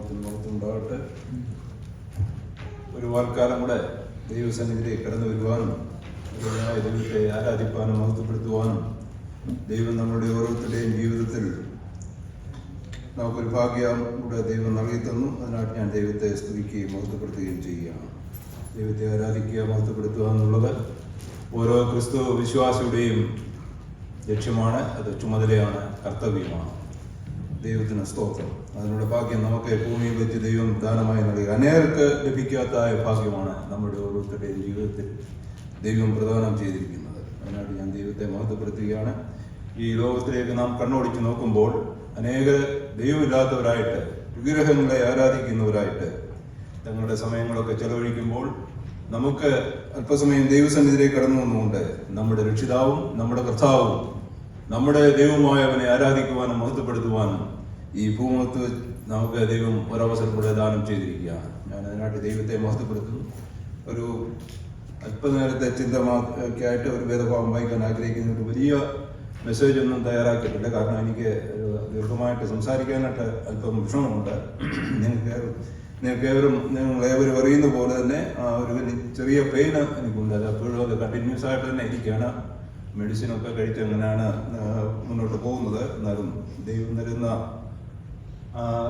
നാമത്തിന് മഹത്വമുണ്ടാകട്ടെ. ഒരു വാൽക്കാലം കൂടെ ദൈവസന്നിധിയിലേക്ക് കടന്നു വരുവാനും ദൈവത്തെ ആരാധിപ്പാനും മഹത്വപ്പെടുത്തുവാനും ദൈവം നമ്മളുടെ ഓരോരുത്തരുടെയും ജീവിതത്തിൽ നമുക്കൊരു ഭാഗ്യം കൂടെ ദൈവം നൽകി തന്നു. അതിനായിട്ട് ഞാൻ ദൈവത്തെ സ്തുതിക്കുകയും മഹത്വപ്പെടുത്തുകയും ചെയ്യുകയാണ്. ദൈവത്തെ ആരാധിക്കുക, മഹത്വപ്പെടുത്തുക എന്നുള്ളത് ഓരോ ക്രിസ്തു വിശ്വാസിയുടെയും ലക്ഷ്യമാണ്. അത് ചുമതലയാണ്, കർത്തവ്യമാണ്. ദൈവത്തിന് സ്തോത്രം. അതിനുള്ള ഭാഗ്യം നമുക്ക് ഭൂമിയിൽ വെച്ച് ദൈവം ദാനമായി നൽകുക അനേകർക്ക് ലഭിക്കാത്ത ഭാഗ്യമാണ് നമ്മുടെ ഓരോരുത്തരുടെയും ജീവിതത്തിൽ ദൈവം പ്രദാനം ചെയ്തിരിക്കുന്നത്. അതിനായിട്ട് ഞാൻ ദൈവത്തെ മഹത്വപ്പെടുത്തുകയാണ്. ഈ ലോകത്തിലേക്ക് നാം കണ്ണോടിച്ച് നോക്കുമ്പോൾ അനേക ദൈവമില്ലാത്തവരായിട്ട്, വിഗ്രഹങ്ങളെ ആരാധിക്കുന്നവരായിട്ട് തങ്ങളുടെ സമയങ്ങളൊക്കെ ചെലവഴിക്കുമ്പോൾ നമുക്ക് അല്പസമയം ദൈവസന്നിധിയിലേക്ക് കടന്നു വന്നുകൊണ്ട് നമ്മുടെ രക്ഷിതാവും നമ്മുടെ കർത്താവും നമ്മുടെ ദൈവമായവനെ ആരാധിക്കുവാനും മഹത്വപ്പെടുത്തുവാനും ഈ ഭൂമുഖത്ത് നമുക്ക് ദൈവം ഒരവസരം കൂടെ ദാനം ചെയ്തിരിക്കുകയാണ്. ഞാൻ അതിനായിട്ട് ദൈവത്തെ മഹത്വപ്പെടുത്തുന്നു. ഒരു അല്പനേരത്തെ ചിന്തമായിട്ട് ഒരു വേദഭാഗം വായിക്കാൻ ആഗ്രഹിക്കുന്ന ഒരു വലിയ മെസ്സേജ് ഒന്നും തയ്യാറാക്കിയിട്ടില്ല. കാരണം എനിക്ക് ദീർഘമായിട്ട് സംസാരിക്കാനായിട്ട് അല്പം വിഷമമുണ്ട്. നിങ്ങളേവരും അറിയുന്ന പോലെ തന്നെ ഒരു ചെറിയ പെയിൻ എനിക്കുണ്ട്. അത് എപ്പോഴും അത് കണ്ടിന്യൂസ് ആയിട്ട് തന്നെ ഇരിക്കുകയാണ്. മെഡിസിനൊക്കെ കഴിച്ച് അങ്ങനെയാണ് മുന്നോട്ട് പോകുന്നത്. എന്നാലും ദൈവം തരുന്ന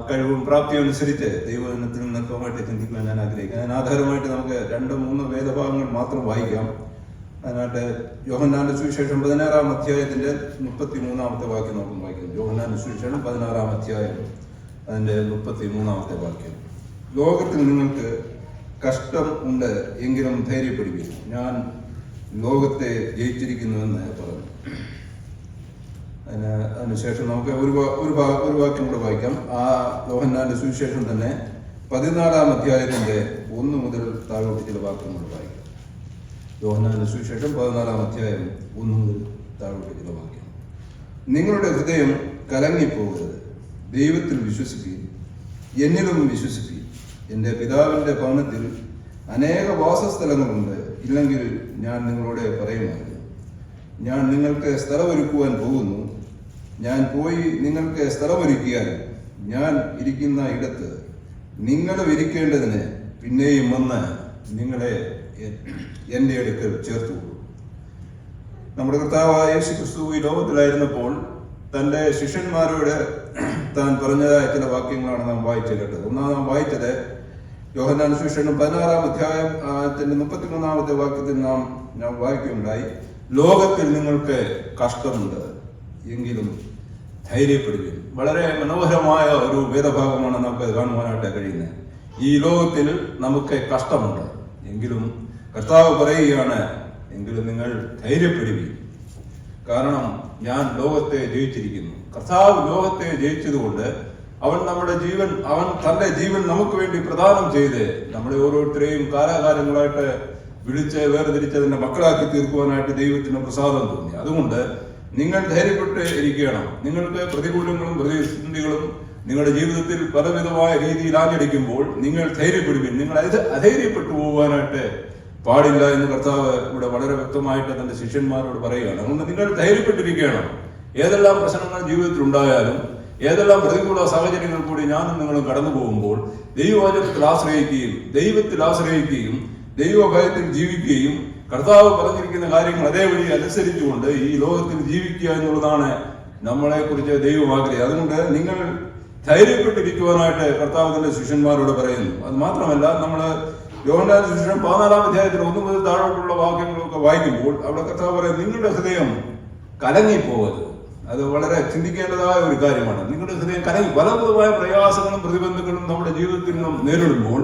കഴിവും പ്രാപ്തിയും അനുസരിച്ച് ദൈവജനത്തിൽ നിന്നൊക്കെ ചിന്തിക്കുവാൻ ഞാൻ ആഗ്രഹിക്കുന്നു. അതിന് ആധാരമായിട്ട് നമുക്ക് 2-3 വേദഭാഗങ്ങൾ മാത്രം വായിക്കാം. അതിനായിട്ട് യോഹന്നാന്റെ സുവിശേഷം 16-ാം അധ്യായത്തിന്റെ 33-ാമത്തെ വാക്യം നമുക്ക് വായിക്കാം. യോഹന്നാന്റെ സുവിശേഷം 16-ാം അധ്യായം അതിന്റെ 33-ാമത്തെ വാക്യം. ലോകത്തിൽ നിങ്ങൾക്ക് കഷ്ടം ഉണ്ട്, എങ്കിലും ധൈര്യപ്പെടുകയും ഞാൻ ലോകത്തെ ജയിച്ചിരിക്കുന്നുവെന്ന് പറഞ്ഞു. അതിനുശേഷം നമുക്ക് ഒരു വാക്യം കൂടെ വായിക്കാം. ആ യോഹന്നാന്റെ സുവിശേഷം തന്നെ 14-ാം അധ്യായത്തിന്റെ 1 മുതൽ താഴോട്ട് ചില വാക്യങ്ങൾ വായിക്കാം. യോഹന്നാന്റെ സുവിശേഷം 14-ാം അധ്യായം 1 മുതൽ താഴോട്ട് ചില വാക്യം. നിങ്ങളുടെ ഹൃദയം കലങ്ങിപ്പോകരുത്. ദൈവത്തിൽ വിശ്വസിക്കുകയും എന്നിലും വിശ്വസിക്കുകയും. എൻ്റെ പിതാവിൻ്റെ ഭവനത്തിൽ അനേക വാസസ്ഥലങ്ങളുണ്ട്. ഇല്ലെങ്കിൽ ഞാൻ നിങ്ങളോട് പറയുമായിരുന്നു. ഞാൻ നിങ്ങൾക്ക് സ്ഥലമൊരുക്കുവാൻ പോകുന്നു. ഞാൻ പോയി നിങ്ങൾക്ക് സ്ഥലമൊരുക്കിയാൽ ഞാൻ ഇരിക്കുന്ന ഇടത്ത് നിങ്ങളും ഇരിക്കേണ്ടതിന് പിന്നെയും വന്ന് നിങ്ങളെ എൻ്റെ അടുക്കൽ ചേർത്തുകൊള്ളു. നമ്മുടെ കർത്താവായ യേശു ക്രിസ്തു ഈ ലോകത്തിലായിരുന്നപ്പോൾ തൻ്റെ ശിഷ്യന്മാരോട് താൻ പറഞ്ഞതായ ചില വാക്യങ്ങളാണ് നാം വായിച്ചു കേട്ടത്. ഒന്നാം നാം വായിച്ചത് യോഹന്നാൻ സുവിശേഷം 16-ാം അധ്യായത്തിന്റെ 33-ാമത്തെ വാക്യത്തിൽ നാം വായിക്കുകയുണ്ടായി. ലോകത്തിൽ നിങ്ങൾക്ക് കഷ്ടമുണ്ട്, എങ്കിലും ധൈര്യപ്പെടുകയും. വളരെ മനോഹരമായ ഒരു വേദഭാഗമാണ് നമുക്ക് കാണുവാനായിട്ട് കഴിയുന്നത്. ഈ ലോകത്തിൽ നമുക്ക് കഷ്ടമുണ്ട്, എങ്കിലും കർത്താവ് പറയുകയാണ്, എങ്കിലും നിങ്ങൾ ധൈര്യപ്പെടുകയും. കാരണം ഞാൻ ലോകത്തെ ജയിച്ചിരിക്കുന്നു. കർത്താവ് ലോകത്തെ ജയിച്ചതുകൊണ്ട് അവൻ തന്റെ ജീവൻ നമുക്ക് വേണ്ടി പ്രദാനം ചെയ്ത് നമ്മളെ ഓരോരുത്തരെയും കാലാകാലങ്ങളായിട്ട് വിളിച്ച് വേർതിരിച്ചതിന്റെ മക്കളാക്കി തീർക്കുവാനായിട്ട് ദൈവത്തിന് പ്രസാദം തോന്നി. അതുകൊണ്ട് നിങ്ങൾ ധൈര്യപ്പെട്ട് ഇരിക്കണം. നിങ്ങൾക്ക് പ്രതികൂലങ്ങളും പ്രതിസന്ധികളും നിങ്ങളുടെ ജീവിതത്തിൽ പലവിധമായ രീതിയിൽ ആഞ്ഞടിക്കുമ്പോൾ നിങ്ങൾ ധൈര്യപ്പെടുവിൻ. നിങ്ങൾ അധൈര്യപ്പെട്ടു പോകാനായിട്ട് പാടില്ല എന്ന് കർത്താവ് ഇവിടെ വളരെ വ്യക്തമായിട്ട് തന്റെ ശിഷ്യന്മാരോട് പറയുകയാണ്. അതുകൊണ്ട് നിങ്ങൾ ധൈര്യപ്പെട്ടിരിക്കണം. ഏതെല്ലാം പ്രശ്നങ്ങൾ ജീവിതത്തിൽ ഉണ്ടായാലും, ഏതെല്ലാം പ്രതികൂല സാഹചര്യങ്ങൾ കൂടി ഞാനും നിങ്ങളും കടന്നു പോകുമ്പോൾ ദൈവവചനത്തിൽ ആശ്രയിക്കുകയും ദൈവഭയത്തിൽ ജീവിക്കുകയും കർത്താവ് പറഞ്ഞിരിക്കുന്ന കാര്യങ്ങൾ അതേപടി അനുസരിച്ചുകൊണ്ട് ഈ ലോകത്തിൽ ജീവിക്കുക എന്നുള്ളതാണ് നമ്മളെ കുറിച്ച് ദൈവം ആഗ്രഹിക്കുക. അതുകൊണ്ട് നിങ്ങൾ ധൈര്യപ്പെട്ടിരിക്കുവാനായിട്ട് കർത്താവ് തന്റെ ശിഷ്യന്മാരോട് പറയുന്നു. അത് മാത്രമല്ല, നമ്മൾ യോഹന്നാന്റെ സുവിശേഷം 14-ാം അധ്യായത്തിൽ 1 മുതൽ താഴോട്ടുള്ള വാക്യങ്ങളൊക്കെ വായിക്കുമ്പോൾ അവിടെ കർത്താവ് പറയും, നിങ്ങളുടെ ഹൃദയം കലങ്ങിപ്പോകരുത്. അത് വളരെ ചിന്തിക്കേണ്ടതായ ഒരു കാര്യമാണ്. നിങ്ങളുടെ ഹൃദയം പലവിധമായ പ്രയാസങ്ങളും പ്രതിബന്ധങ്ങളും നമ്മുടെ ജീവിതത്തിൽ നിന്നും നേരിടുമ്പോൾ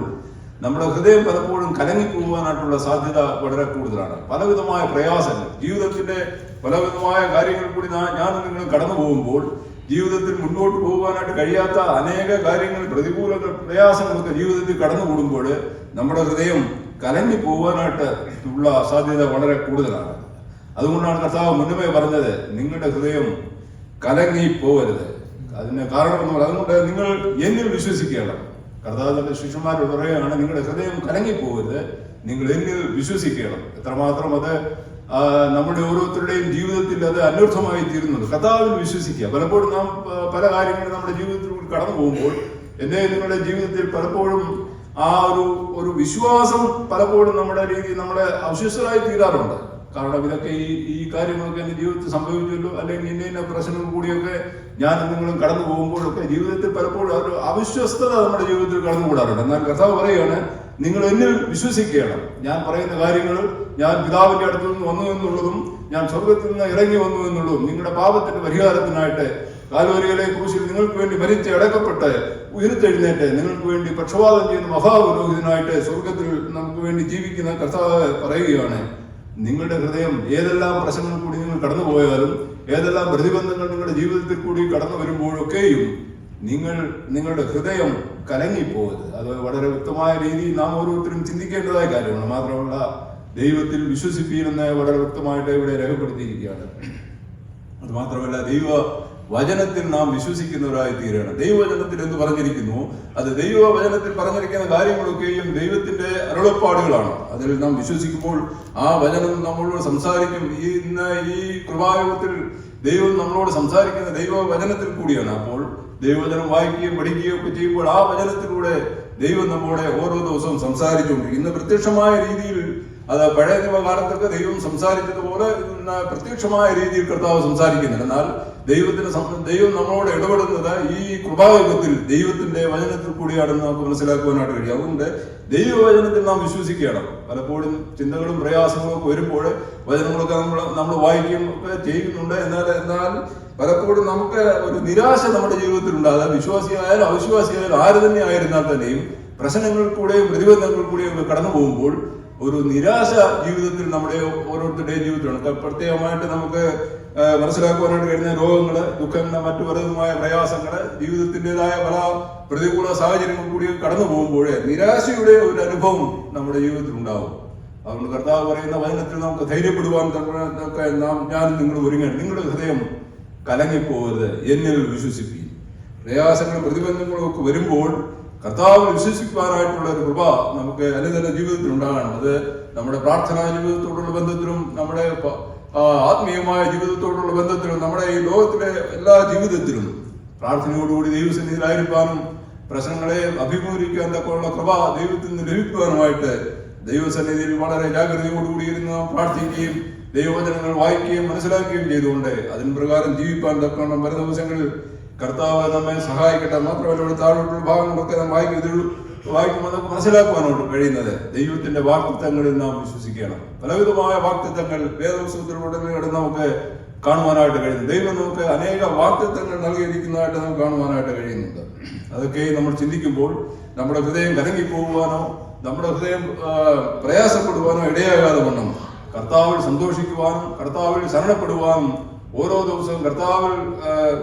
നമ്മുടെ ഹൃദയം പലപ്പോഴും കലങ്ങിപ്പോകാനായിട്ടുള്ള സാധ്യത വളരെ കൂടുതലാണ്. പലവിധമായ പ്രയാസങ്ങൾ, ജീവിതത്തിന്റെ പലവിധമായ കാര്യങ്ങൾ കൂടി ഞാനും നിങ്ങളും കടന്നു പോകുമ്പോൾ ജീവിതത്തിൽ മുന്നോട്ട് പോകുവാനായിട്ട് കഴിയാത്ത അനേക കാര്യങ്ങൾ, പ്രതികൂലങ്ങൾ, പ്രയാസങ്ങളൊക്കെ ജീവിതത്തിൽ കടന്നുകൂടുമ്പോൾ നമ്മുടെ ഹൃദയം കലങ്ങിപ്പോകാനായിട്ട് ഉള്ള സാധ്യത വളരെ കൂടുതലാണ്. അതുകൊണ്ടാണ് കർത്താവ് മുന്നമേ പറഞ്ഞത്, നിങ്ങളുടെ ഹൃദയം കലങ്ങി പോകരുത്. അതിന് കാരണമെന്ന് പറയുന്നത്, അതുകൊണ്ട് നിങ്ങൾ എന്നിൽ വിശ്വസിക്കണം. കർത്താവ് തന്റെ ശിഷ്യന്മാരോട് പറയുകയാണ്, നിങ്ങളുടെ ഹൃദയം കലങ്ങിപ്പോകരുത്, നിങ്ങൾ എന്നിൽ വിശ്വസിക്കണം. എത്രമാത്രം അത് നമ്മുടെ ഓരോരുത്തരുടെയും ജീവിതത്തിൽ അത് അന്വർത്ഥമായി തീരുന്നത്. കർത്താവിൽ വിശ്വസിക്കുക. പലപ്പോഴും നാം പല കാര്യങ്ങളും നമ്മുടെ ജീവിതത്തിൽ കടന്നു പോകുമ്പോൾ എൻ്റെ നിങ്ങളുടെ ജീവിതത്തിൽ പലപ്പോഴും ആ ഒരു വിശ്വാസം പലപ്പോഴും നമ്മുടെ നമ്മളെ അവിശ്വസ്തരായി തീരാറുണ്ട്. കാരണം ഇതൊക്കെ ഈ കാര്യങ്ങളൊക്കെ എൻ്റെ ജീവിതത്തിൽ സംഭവിച്ചല്ലോ, അല്ലെങ്കിൽ ഇന്ന പ്രശ്നങ്ങൾ കൂടിയൊക്കെ ഞാൻ നിങ്ങളും കടന്നു പോകുമ്പോഴൊക്കെ ജീവിതത്തിൽ പലപ്പോഴും ഒരു അവിശ്വസ്തത നമ്മുടെ ജീവിതത്തിൽ കടന്നുകൂടാറുണ്ട്. എന്നാൽ കർത്താവ് പറയുകയാണ്, നിങ്ങൾ എന്നിൽ വിശ്വസിക്കണം. ഞാൻ പറയുന്ന കാര്യങ്ങൾ ഞാൻ പിതാവിന്റെ അടുത്തു നിന്ന് വന്നു എന്നുള്ളതും ഞാൻ സ്വർഗത്തിൽ നിന്ന് ഇറങ്ങി വന്നു എന്നുള്ളതും നിങ്ങളുടെ പാപത്തിന്റെ പരിഹാരത്തിനായിട്ട് കാൽവരിയിലെ ക്രൂശിൽ നിങ്ങൾക്ക് വേണ്ടി മരിച്ച് അടക്കപ്പെട്ട് ഉയർത്തെഴുന്നേറ്റ് നിങ്ങൾക്ക് വേണ്ടി പക്ഷപാതം ചെയ്യുന്ന മഹാപുരോഹിതനായിട്ട് സ്വർഗത്തിൽ നമുക്ക് വേണ്ടി ജീവിക്കുന്ന കർത്താവ് പറയുകയാണ്, നിങ്ങളുടെ ഹൃദയം ഏതെല്ലാം പ്രശ്നങ്ങൾ കൂടി നിങ്ങൾ കടന്നുപോയാലും ഏതെല്ലാം പ്രതിബന്ധങ്ങൾ നിങ്ങളുടെ ജീവിതത്തിൽ കൂടി കടന്നു വരുമ്പോഴൊക്കെയും നിങ്ങളുടെ ഹൃദയം കലങ്ങിപ്പോകരുത്. അത് വളരെ വ്യക്തമായ രീതിയിൽ നാം ഓരോരുത്തരും ചിന്തിക്കേണ്ടതായ കാര്യമാണ്. മാത്രമല്ല ദൈവത്തിൽ വിശ്വസിപ്പിക്കുന്ന വളരെ വ്യക്തമായിട്ട് ഇവിടെ രേഖപ്പെടുത്തിയിരിക്കുകയാണ്. അത് മാത്രമല്ല ദൈവ വചനത്തിൽ നാം വിശ്വസിക്കുന്നവരായി തീരണം. ദൈവവചനത്തിൽ എന്ന് പറഞ്ഞിരിക്കുന്നു, അത് ദൈവവചനത്തിൽ പറഞ്ഞിരിക്കുന്ന കാര്യങ്ങളൊക്കെയും ദൈവത്തിന്റെ അരുളപ്പാടുകളാണ്. അതിൽ നാം വിശ്വസിക്കുമ്പോൾ ആ വചനം നമ്മളോട് സംസാരിക്കും. ഇന്ന് ഈ കൃപായുഗത്തിൽ ദൈവം നമ്മളോട് സംസാരിക്കുന്ന ദൈവവചനത്തിൽ കൂടിയാണ്. അപ്പോൾ ദൈവവചനം വായിക്കുകയും പഠിക്കുകയും ഒക്കെ ചെയ്യുമ്പോൾ ആ വചനത്തിലൂടെ ദൈവം നമ്മോടെ ഓരോ ദിവസവും സംസാരിച്ചുകൊണ്ടിരിക്കും. ഇന്ന് പ്രത്യക്ഷമായ രീതിയിൽ അത് പഴയ നിയമകാലത്തൊക്കെ ദൈവം സംസാരിച്ചതുപോലെ പ്രത്യക്ഷമായ രീതിയിൽ കർത്താവ് സംസാരിക്കുന്നില്ല. എന്നാൽ ദൈവം നമ്മളോട് ഇടപെടുന്നത് ഈ കൃപായുഗത്തിൽ ദൈവത്തിന്റെ വചനത്തിൽ കൂടിയാണെന്ന് നമുക്ക് മനസ്സിലാക്കുവാനായിട്ട് കഴിയും. അതുകൊണ്ട് ദൈവവചനത്തിൽ നാം വിശ്വസിക്കണം. പലപ്പോഴും ചിന്തകളും പ്രയാസങ്ങളും ഒക്കെ വരുമ്പോൾ വചനങ്ങളൊക്കെ നമ്മൾ വായിക്കുകയും ഒക്കെ ചെയ്യുന്നുണ്ട്. എന്നാൽ പലപ്പോഴും നമുക്ക് ഒരു നിരാശ നമ്മുടെ ജീവിതത്തിൽ ഉണ്ടാകാം. വിശ്വാസിയായാലും അവിശ്വാസിയായാലും ആര് തന്നെ ആയിരുന്നാൽ തന്നെയും പ്രശ്നങ്ങളിൽ കൂടെയും പ്രതിബന്ധങ്ങൾ കൂടെയും ഒക്കെ കടന്നു പോകുമ്പോൾ ഒരു നിരാശ ജീവിതത്തിൽ നമ്മുടെ ഓരോരുത്തരുടെയും ജീവിതത്തിലുണ്ട്. പ്രത്യേകമായിട്ട് നമുക്ക് മനസ്സിലാക്കുവാനായിട്ട് കഴിയുന്ന രോഗങ്ങള്, ദുഃഖങ്ങള്, മറ്റു പലതുമായ പ്രയാസങ്ങള്, ജീവിതത്തിൻ്റെതായ പല പ്രതികൂല സാഹചര്യങ്ങൾ കൂടി കടന്നു പോകുമ്പോൾ നിരാശയുടെ ഒരു അനുഭവം നമ്മുടെ ജീവിതത്തിൽ ഉണ്ടാവും. അതുകൊണ്ട് കർത്താവ് പറയുന്ന വചനത്തിൽ നമുക്ക് ധൈര്യപ്പെടുവാൻ ഞാൻ നിങ്ങൾ ഒരുങ്ങണം. നിങ്ങളുടെ ഹൃദയം കലങ്ങിപ്പോകരുത്, എന്നിൽ വിശ്വസിപ്പിക്കും. പ്രയാസങ്ങളും പ്രതിബന്ധങ്ങളും ഒക്കെ വരുമ്പോൾ കർത്താവിൽ വിശ്വസിക്കുവാനായിട്ടുള്ള ഒരു കൃപ നമുക്ക് അനുദിന ജീവിതത്തിൽ ഉണ്ടാകണം. അത് നമ്മുടെ പ്രാർത്ഥനാ ജീവിതത്തോടുള്ള ബന്ധത്തിലും നമ്മുടെ ആത്മീയമായ ജീവിതത്തോടുള്ള ബന്ധത്തിലും നമ്മുടെ ഈ ലോകത്തിലെ എല്ലാ ജീവിതത്തിലും പ്രാർത്ഥനയോടുകൂടി ദൈവസന്നിധിയിലായിരിക്കാനും പ്രശ്നങ്ങളെ അഭിമുഖീകരിക്കാൻ തക്കമുള്ള കൃപ ദൈവത്തിൽ നിന്ന് ലഭിക്കുവാനുമായിട്ട് ദൈവസന്നിധിയിൽ വളരെ ജാഗ്രതയോടുകൂടി ഇരുന്ന് പ്രാർത്ഥിക്കുകയും ദൈവവചനങ്ങൾ വായിക്കുകയും മനസ്സിലാക്കുകയും ചെയ്തുകൊണ്ട് അതിന് പ്രകാരം ജീവിക്കാൻ തക്കണം വരുന്ന ദിവസങ്ങളിൽ കർത്താവ് നമ്മെ സഹായിക്കട്ടെ. മാത്രമല്ല ഇവിടെ താഴോട്ടുള്ള ഭാഗങ്ങളൊക്കെ നാം വായിക്കുമ്പോൾ നമുക്ക് മനസ്സിലാക്കുവാനോട്ട് കഴിയുന്നത് ദൈവത്തിന്റെ വാഗ്ദത്തങ്ങളിൽ നാം വിശ്വസിക്കണം. പലവിധമായ വാഗ്ദത്തങ്ങൾ വേദപുസ്തകത്തിലൂടെ നമുക്ക് കാണുവാനായിട്ട് കഴിയുന്നു. ദൈവം നമുക്ക് അനേക വാഗ്ദത്തങ്ങൾ നൽകിയിരിക്കുന്നതായിട്ട് നമുക്ക് കാണുവാനായിട്ട് കഴിയുന്നുണ്ട്. അതൊക്കെ നമ്മൾ ചിന്തിക്കുമ്പോൾ നമ്മുടെ ഹൃദയം കലങ്ങിപ്പോകുവാനോ നമ്മുടെ ഹൃദയം പ്രയാസപ്പെടുവാനോ ഇടയാകാതെ വണ്ണം കർത്താവിൽ സന്തോഷിക്കുവാനും കർത്താവിൽ ശരണപ്പെടുവാനും ഓരോ ദിവസവും കർത്താവിൽ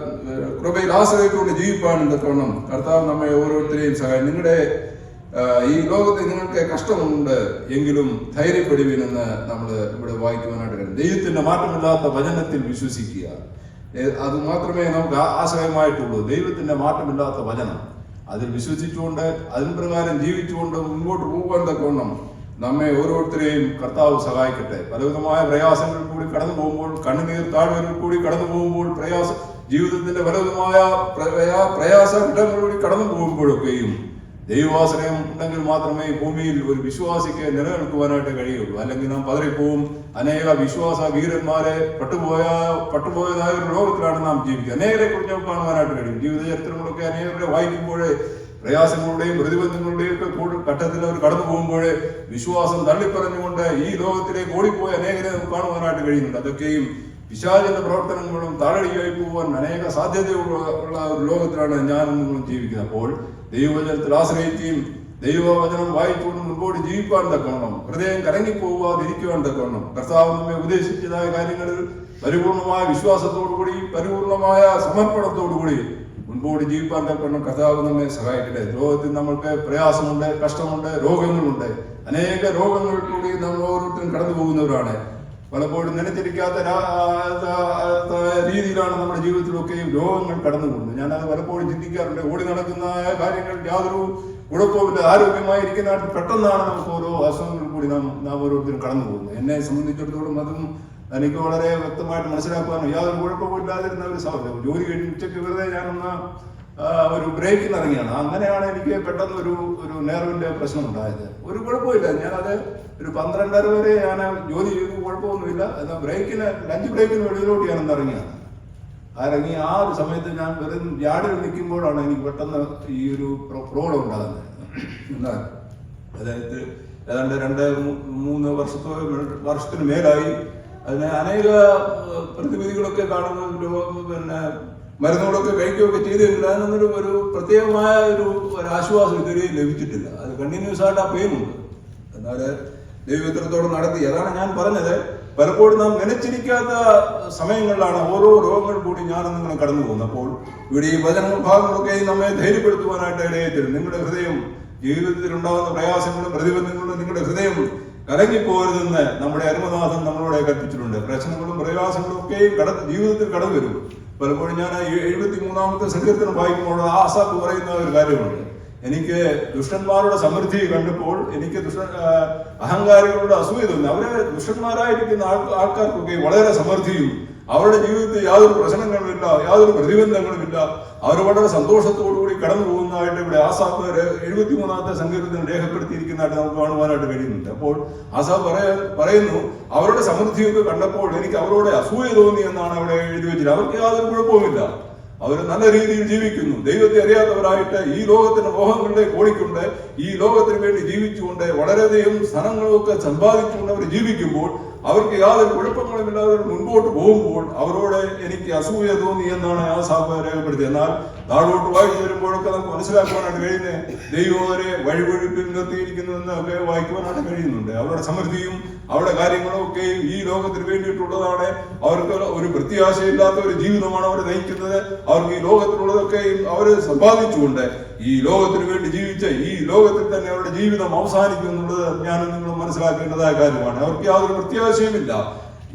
കൃപയിൽ ആശ്രയിച്ചുകൊണ്ട് ജീവിപ്പാനും തക്കവണ്ണം കർത്താവ് നമ്മെ ഓരോരുത്തരെയും സഹായം. നിങ്ങളുടെ ഈ ലോകത്തിൽ നിങ്ങൾക്ക് കഷ്ടമുണ്ട് എങ്കിലും ധൈര്യപ്പെടുവീനെന്ന് നമ്മൾ ഇവിടെ വായിക്കുവാനായിട്ട് കഴിയും. ദൈവത്തിന്റെ മാറ്റമില്ലാത്ത വചനത്തിൽ വിശ്വസിക്കുക. അത് മാത്രമേ നമുക്ക് ആശ്രയമായിട്ടുള്ളൂ. ദൈവത്തിന്റെ മാറ്റമില്ലാത്ത വചനം അതിൽ വിശ്വസിച്ചുകൊണ്ട് അതിന് പ്രകാരം ജീവിച്ചുകൊണ്ട് മുൻപോട്ട് പോകുവാൻ തക്കവണ്ണം നമ്മെ ഓരോരുത്തരെയും കർത്താവ് സഹായിക്കട്ടെ. പലവിധമായ പ്രയാസങ്ങൾ കൂടി കടന്നു പോകുമ്പോൾ, കണ്ണുനീർ താഴ്വരയിൽ കൂടി കടന്നു പോകുമ്പോൾ, ജീവിതത്തിന്റെ പലവിധമായ പ്രയാസ ഘട്ടങ്ങളിലൂടെ കടന്നു പോകുമ്പോഴൊക്കെയും ദൈവാശ്രയം ഉണ്ടെങ്കിൽ മാത്രമേ ഭൂമിയിൽ ഒരു വിശ്വാസിക്ക് നിലനിൽക്കുവാനായിട്ട് കഴിയുള്ളൂ. അല്ലെങ്കിൽ നാം പതറിപ്പോവും. അനേക വിശ്വാസ വീരന്മാരെ പട്ടുപോയതായ ഒരു ലോകത്തിലാണ് നാം ജീവിക്കുക. അനേകരെ കുറിച്ച് നമുക്ക് കാണുവാനായിട്ട് കഴിയും. ജീവിത ചരിത്രങ്ങളൊക്കെ അനേകരെ വായിക്കുമ്പോഴേ പ്രയാസങ്ങളുടെയും പ്രതിബന്ധങ്ങളുടെയും ഒക്കെ ഘട്ടത്തിൽ അവർ കടന്നു പോകുമ്പോൾ വിശ്വാസം തള്ളിപ്പറഞ്ഞുകൊണ്ട് ഈ ലോകത്തിലേക്ക് ഓടിപ്പോയ അനേകരെ നമുക്ക് കാണുവാനായിട്ട് കഴിയുന്നുണ്ട്. അതൊക്കെയും പിശാചിന്റെ പ്രവർത്തനങ്ങളും താഴടിയായി പോകാൻ അനേക സാധ്യതയുള്ള ഒരു ലോകത്തിലാണ് ഞാനും നിങ്ങളും ജീവിക്കുന്നത്. അപ്പോൾ ദൈവവചനത്തിൽ ആശ്രയിക്കുകയും ദൈവവചനം വായിച്ചുകൊണ്ട് മുൻപോട്ട് ജീവിക്കാൻ തക്കവണ്ണം, ഹൃദയം കലങ്ങിപ്പോകാതിരിക്കുവാൻ തക്കവണ്ണം കർത്താവ് നമ്മെ ഉപദേശിച്ചതായ കാര്യങ്ങളിൽ പരിപൂർണമായ വിശ്വാസത്തോടുകൂടി പരിപൂർണമായ സമർപ്പണത്തോടുകൂടി മുൻപോട്ട് ജീവിക്കാൻ തക്കവണ്ണം കർത്താവ് നമ്മെ സഹായിക്കട്ടെ. ലോകത്തിൽ നമ്മൾക്ക് പ്രയാസമുണ്ട്, കഷ്ടമുണ്ട്, രോഗങ്ങളുണ്ട്. അനേക രോഗങ്ങൾ കൂടി നമ്മൾ ഓരോരുത്തരും കടന്നു പോകുന്നവരാണ്. പലപ്പോഴും നനച്ചിരിക്കാത്ത രീതിയിലാണ് നമ്മുടെ ജീവിതത്തിലൊക്കെയും രോഗങ്ങൾ കടന്നു പോകുന്നത്. ഞാനത് പലപ്പോഴും ചിന്തിക്കാറുണ്ട്. ഓടി നടക്കുന്ന കാര്യങ്ങൾ യാതൊരു കുഴപ്പമില്ല, ആരോഗ്യമായിരിക്കുന്ന പെട്ടെന്നാണ് നമുക്ക് ഓരോ അസുഖങ്ങൾ കൂടി നാം ഓരോരുത്തരും കടന്നു പോകുന്നത്. എന്നെ സംബന്ധിച്ചിടത്തോളം അതും എനിക്ക് വളരെ വ്യക്തമായിട്ട് മനസ്സിലാക്കുവാനും യാതൊരു കുഴപ്പമില്ലാതിരുന്ന ഒരു സാഹചര്യം. ജോലി കഴിഞ്ഞ് ഉച്ചയ്ക്ക് വെറുതെ ഞാനൊന്ന് ഒരു ബ്രേക്കിന് ഇറങ്ങിയാണ്. അങ്ങനെയാണ് എനിക്ക് പെട്ടെന്ന് ഒരു നെർവിന്റെ പ്രശ്നം ഉണ്ടായത്. ഒരു കുഴപ്പമില്ല, ഞാനത് ഒരു 12:30 വരെ ഞാൻ ജോലി ചെയ്തു, കുഴപ്പമൊന്നുമില്ല. എന്നാൽ ലഞ്ച് ബ്രേക്കിന് വെളിയിലോട്ട് ഞാൻ ഇറങ്ങിയാണ്. ഇറങ്ങി ആ ഒരു സമയത്ത് ഞാൻ വെറും ജാഡിൽ നിൽക്കുമ്പോഴാണ് എനിക്ക് പെട്ടെന്ന് ഈ ഒരു പ്രോബ്ലം ഉണ്ടാകുന്നത്. എന്നാൽ അതായത് ഏതാണ്ട് 2-3 വർഷത്തിന് മേലായി അതിന് അനേക പ്രതിവിധികളൊക്കെ കാണുന്നു, പിന്നെ മരുന്നുകളൊക്കെ കഴിക്കുകയൊക്കെ ചെയ്തെങ്കിൽ അതിനൊന്നും ഒരു പ്രത്യേകമായ ഒരു ആശ്വാസം ഇതുവരെ ലഭിച്ചിട്ടില്ല. അത് കണ്ടിന്യൂസ് ആയിട്ട് ആ പെയിനുണ്ട്. എന്നാൽ ദൈവത്തിനത്തോടെ നടത്തി. അതാണ് ഞാൻ പറഞ്ഞത്, പലപ്പോഴും നാം നനച്ചിരിക്കാത്ത സമയങ്ങളിലാണ് ഓരോ രോഗങ്ങൾ കൂടി ഞാനും നിങ്ങളും കടന്നു പോകുന്നത്. അപ്പോൾ ഇവിടെ ഈ വചന ഭാഗങ്ങളൊക്കെ നമ്മെ ധൈര്യപ്പെടുത്തുവാനായിട്ട് ഇടയായിത്തരും. നിങ്ങളുടെ ഹൃദയം ജീവിതത്തിൽ ഉണ്ടാകുന്ന പ്രയാസങ്ങളും പ്രതിബന്ധങ്ങളും നിങ്ങളുടെ ഹൃദയം കലങ്ങിപ്പോരുതെന്ന് നമ്മുടെ അരുമനാഥൻ നമ്മളോട് കൽപ്പിച്ചിട്ടുണ്ട്. പ്രശ്നങ്ങളും പ്രയാസങ്ങളും ഒക്കെയും ജീവിതത്തിൽ കടന്നു വരും. പലപ്പോഴും ഞാൻ 73-ാമത്തെ സങ്കീർത്തനം വായിക്കുമ്പോൾ ആസാഫ് പറയുന്ന ഒരു കാര്യമുണ്ട്. എനിക്ക് ദുഷ്ടന്മാരുടെ സമൃദ്ധി കണ്ടപ്പോൾ എനിക്ക് അഹങ്കാരികളുടെ അസൂയ തോന്നി. അവരെ ദുഷ്ടന്മാരായിരിക്കുന്ന ആൾക്കാർക്കൊക്കെ വളരെ സമൃദ്ധിയും അവരുടെ ജീവിതത്തിൽ യാതൊരു പ്രശ്നങ്ങളുമില്ല, യാതൊരു പ്രതിബന്ധങ്ങളുമില്ല. അവർ വളരെ സന്തോഷത്തോടുകൂടി കടന്നു പോകുന്നതായിട്ട് ഇവിടെ ആസാഫ് 73-ാമത്തെ സങ്കീർത്തനം രേഖപ്പെടുത്തിയിരിക്കുന്നതായിട്ട് നമുക്ക് കാണുവാനായിട്ട് കഴിയുന്നുണ്ട്. അപ്പോൾ ആസാഫ് പറയുന്നു, അവരുടെ സമൃദ്ധിയൊക്കെ കണ്ടപ്പോൾ എനിക്ക് അവരോട് അസൂയ തോന്നി എന്നാണ് അവിടെ എഴുതി വെച്ചത്. അവർക്ക് യാതൊരു കുഴപ്പവുമില്ല, അവർ നല്ല രീതിയിൽ ജീവിക്കുന്നു. ദൈവത്തെ അറിയാത്തവരായിട്ട് ഈ ലോകത്തിന്റെ മോഹങ്ങളിലേക്ക് ഓടിക്കൊണ്ട് ഈ ലോകത്തിന് വേണ്ടി ജീവിച്ചുകൊണ്ട് വളരെയധികം സ്ഥലങ്ങളൊക്കെ സമ്പാദിച്ചുകൊണ്ട് അവർ ജീവിക്കുമ്പോൾ അവർക്ക് യാതൊരു കുഴപ്പങ്ങളുമില്ലാതെ മുൻപോട്ട് പോകുമ്പോൾ അവരോട് എനിക്ക് അസൂയ തോന്നി എന്നാണ് ആ സാഹ രേഖപ്പെടുത്തിയത്. എന്നാൽ താഴോട്ട് വായിച്ചു വരുമ്പോഴൊക്കെ നമുക്ക് മനസ്സിലാക്കുവാനായിട്ട് കഴിയുന്നത് ദൈവം അവരെ വഴിവഴുപ്പിൽ നിർത്തിയിരിക്കുന്നുവെന്ന് ഒക്കെ വായിക്കുവാനായിട്ട് കഴിയുന്നുണ്ട്. അവരുടെ സമൃദ്ധിയും അവരുടെ കാര്യങ്ങളും ഒക്കെ ഈ ലോകത്തിന് വേണ്ടിയിട്ടുള്ളതാണ്. അവർക്ക് ഒരു പ്രത്യാശയില്ലാത്ത ഒരു ജീവിതമാണ് അവർ നയിക്കുന്നത്. അവർക്ക് ഈ ലോകത്തിലുള്ളതൊക്കെ അവർ സമ്പാദിച്ചുകൊണ്ട് ഈ ലോകത്തിന് വേണ്ടി ജീവിച്ച ഈ ലോകത്തിൽ തന്നെ അവരുടെ ജീവിതം അവസാനിക്കും എന്നുള്ളത് ഞാനും നിങ്ങളും മനസ്സിലാക്കേണ്ടതായ കാര്യമാണ്. അവർക്ക് യാതൊരു പ്രത്യാശയുമില്ല.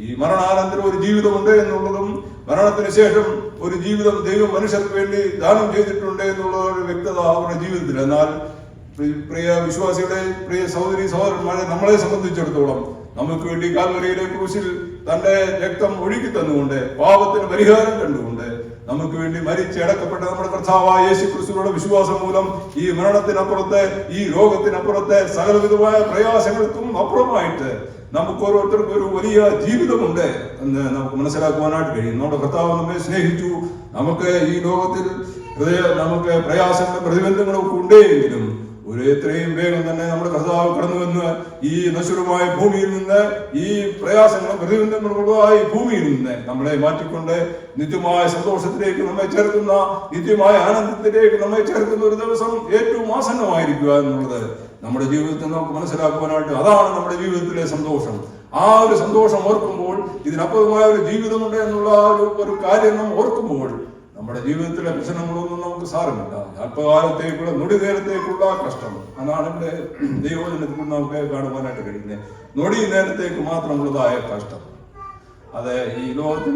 ഈ മരണാനന്തരം ഒരു ജീവിതമുണ്ട് എന്നുള്ളതും മരണത്തിന് ശേഷം ഒരു ജീവിതം ദൈവം മനുഷ്യർക്ക് വേണ്ടി ദാനം ചെയ്തിട്ടുണ്ട് എന്നുള്ള ഒരു വ്യക്തത അവരുടെ ജീവിതത്തിൽ. എന്നാൽ പ്രിയ വിശ്വാസികളെ, പ്രിയ സഹോദരി സഹോദരന്മാരെ, നമ്മളെ സംബന്ധിച്ചിടത്തോളം നമുക്ക് വേണ്ടി കാൽവരിയിലെ ക്രൂശിൽ തന്റെ രക്തം ഒഴുക്കി തന്നുകൊണ്ട് പാപത്തിന് പരിഹാരം കണ്ടുകൊണ്ട് നമുക്ക് വേണ്ടി മരിച്ചടക്കപ്പെട്ട നമ്മുടെ കർത്താവായ യേശു ക്രിസ്തുവിനുള്ള വിശ്വാസം മൂലം ഈ മരണത്തിനപ്പുറത്ത് ഈ രോഗത്തിനപ്പുറത്ത് സകലവിധമായ പ്രയാസങ്ങൾക്കും അപ്പുറമായിട്ട് നമുക്ക് ഓരോരുത്തർക്കും ഒരു വലിയ ജീവിതമുണ്ട് എന്ന് നമുക്ക് മനസ്സിലാക്കുവാനായിട്ട് കഴിയും. നമ്മുടെ കർത്താവ് നമ്മെ സ്നേഹിച്ചു. നമുക്ക് ഈ ലോകത്തിൽ നമുക്ക് പ്രയാസങ്ങളും പ്രതിബന്ധങ്ങളും ഒക്കെ ഉണ്ടെങ്കിലും എത്രയും വേഗം തന്നെ നമ്മുടെ കർത്താവ് കടന്നു വന്ന് ഈ നശ്വരമായ ഭൂമിയിൽ നിന്ന് ഈ പ്രയാസങ്ങളും പ്രതിബന്ധങ്ങളുള്ളതായ ഈ ഭൂമിയിൽ നിന്ന് നമ്മളെ മാറ്റിക്കൊണ്ട് നിത്യമായ സന്തോഷത്തിലേക്ക് നമ്മെ ചേർക്കുന്ന, നിത്യമായ ആനന്ദത്തിലേക്ക് നമ്മെ ചേർക്കുന്ന ഒരു ദിവസം ഏറ്റവും ആസന്നമായിരിക്കുക എന്നുള്ളത് നമ്മുടെ ജീവിതത്തിൽ നമുക്ക് മനസ്സിലാക്കുവാനായിട്ട്, അതാണ് നമ്മുടെ ജീവിതത്തിലെ സന്തോഷം. ആ ഒരു സന്തോഷം ഓർക്കുമ്പോൾ, ഇതിനപ്പുറമായ ഒരു ജീവിതമുണ്ട് എന്നുള്ള ഒരു കാര്യം നാം ഓർക്കുമ്പോൾ നമ്മുടെ ജീവിതത്തിലെ പ്രശ്നങ്ങളൊന്നും നമുക്ക് സാരമില്ല. അല്പകാലത്തേക്കുള്ള നൊടി നേരത്തേക്കുള്ള കഷ്ടം, അതാണ് ഇവിടെ ദൈവവചനത്തിൽ നമുക്ക് കാണുവാനായിട്ട് കഴിയുന്നത്. നൊടി നേരത്തേക്ക് മാത്രമുള്ളതായ കഷ്ടം, അത് ഈ ലോകത്തിൽ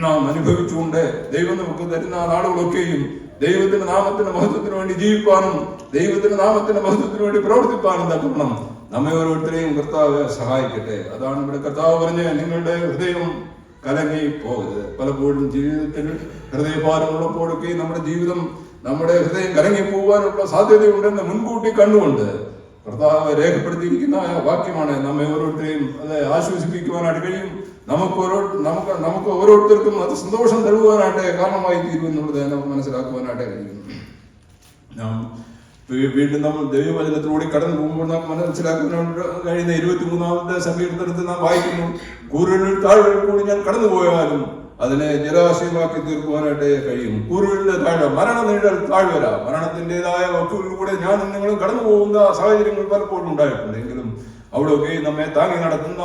നാം അനുഭവിച്ചുകൊണ്ട് ദൈവം നമുക്ക് തരുന്ന നാളുകളൊക്കെയും ദൈവത്തിന്റെ നാമത്തിന്റെ മഹത്വത്തിന് വേണ്ടി ജീവിക്കാനും ദൈവത്തിന്റെ നാമത്തിന്റെ മഹത്വത്തിന് വേണ്ടി പ്രവർത്തിക്കാനും തക്കണം നമ്മെ ഓരോരുത്തരെയും കർത്താവ് സഹായിക്കട്ടെ. അതാണ് ഇവിടെ കർത്താവ് പറഞ്ഞ്, നിങ്ങളുടെ ഹൃദയം കലങ്ങി പോകരുത്. പലപ്പോഴും ജീവിതത്തിൽ ഹൃദയഭാരമുള്ളപ്പോഴൊക്കെ നമ്മുടെ ഹൃദയം കലങ്ങി പോകാനുള്ള സാധ്യതയുണ്ടെന്ന് മുൻകൂട്ടി കണ്ടുകൊണ്ട് കർത്താവ് രേഖപ്പെടുത്തിയിരിക്കുന്ന വാക്യമാണ്. നമ്മെ ഓരോരുത്തരെയും അത് ആശ്വസിപ്പിക്കുവാനായിട്ട് കഴിയും. നമുക്ക് ഓരോരുത്തർക്കും അത് സന്തോഷം തരുവാനായിട്ട് കാരണമായി തീരും എന്നുള്ളത് നമുക്ക് മനസ്സിലാക്കുവാനായിട്ട് കഴിയും. വീണ്ടും നമ്മൾ ദൈവവചനത്തിലൂടെ കടന്നു പോകുമ്പോൾ നാം മനസ്സിലാക്കാൻ കഴിയുന്ന 23-ാമത്തെ സങ്കീർത്തനത്തിൽ നാം വായിക്കുന്നു, കൂരുകളിൽ താഴ്വരയിൽ കൂടി ഞാൻ കടന്നു പോയാലും അതിനെ ജലാശയമാക്കി തീർക്കുവാനായിട്ട് കഴിയും. കൂരുകളിലെ താഴ്വര, മരണനിഴൽ താഴ്വര, മരണത്തിൻ്റെതായ വക്കുകളിലൂടെ ഞാൻ നിങ്ങളും കടന്നു പോകുന്ന സാഹചര്യങ്ങൾ പലപ്പോഴും ഉണ്ടായിട്ടുണ്ട്. എങ്കിലും അവിടെയൊക്കെ നമ്മെ താങ്ങി നടത്തുന്ന,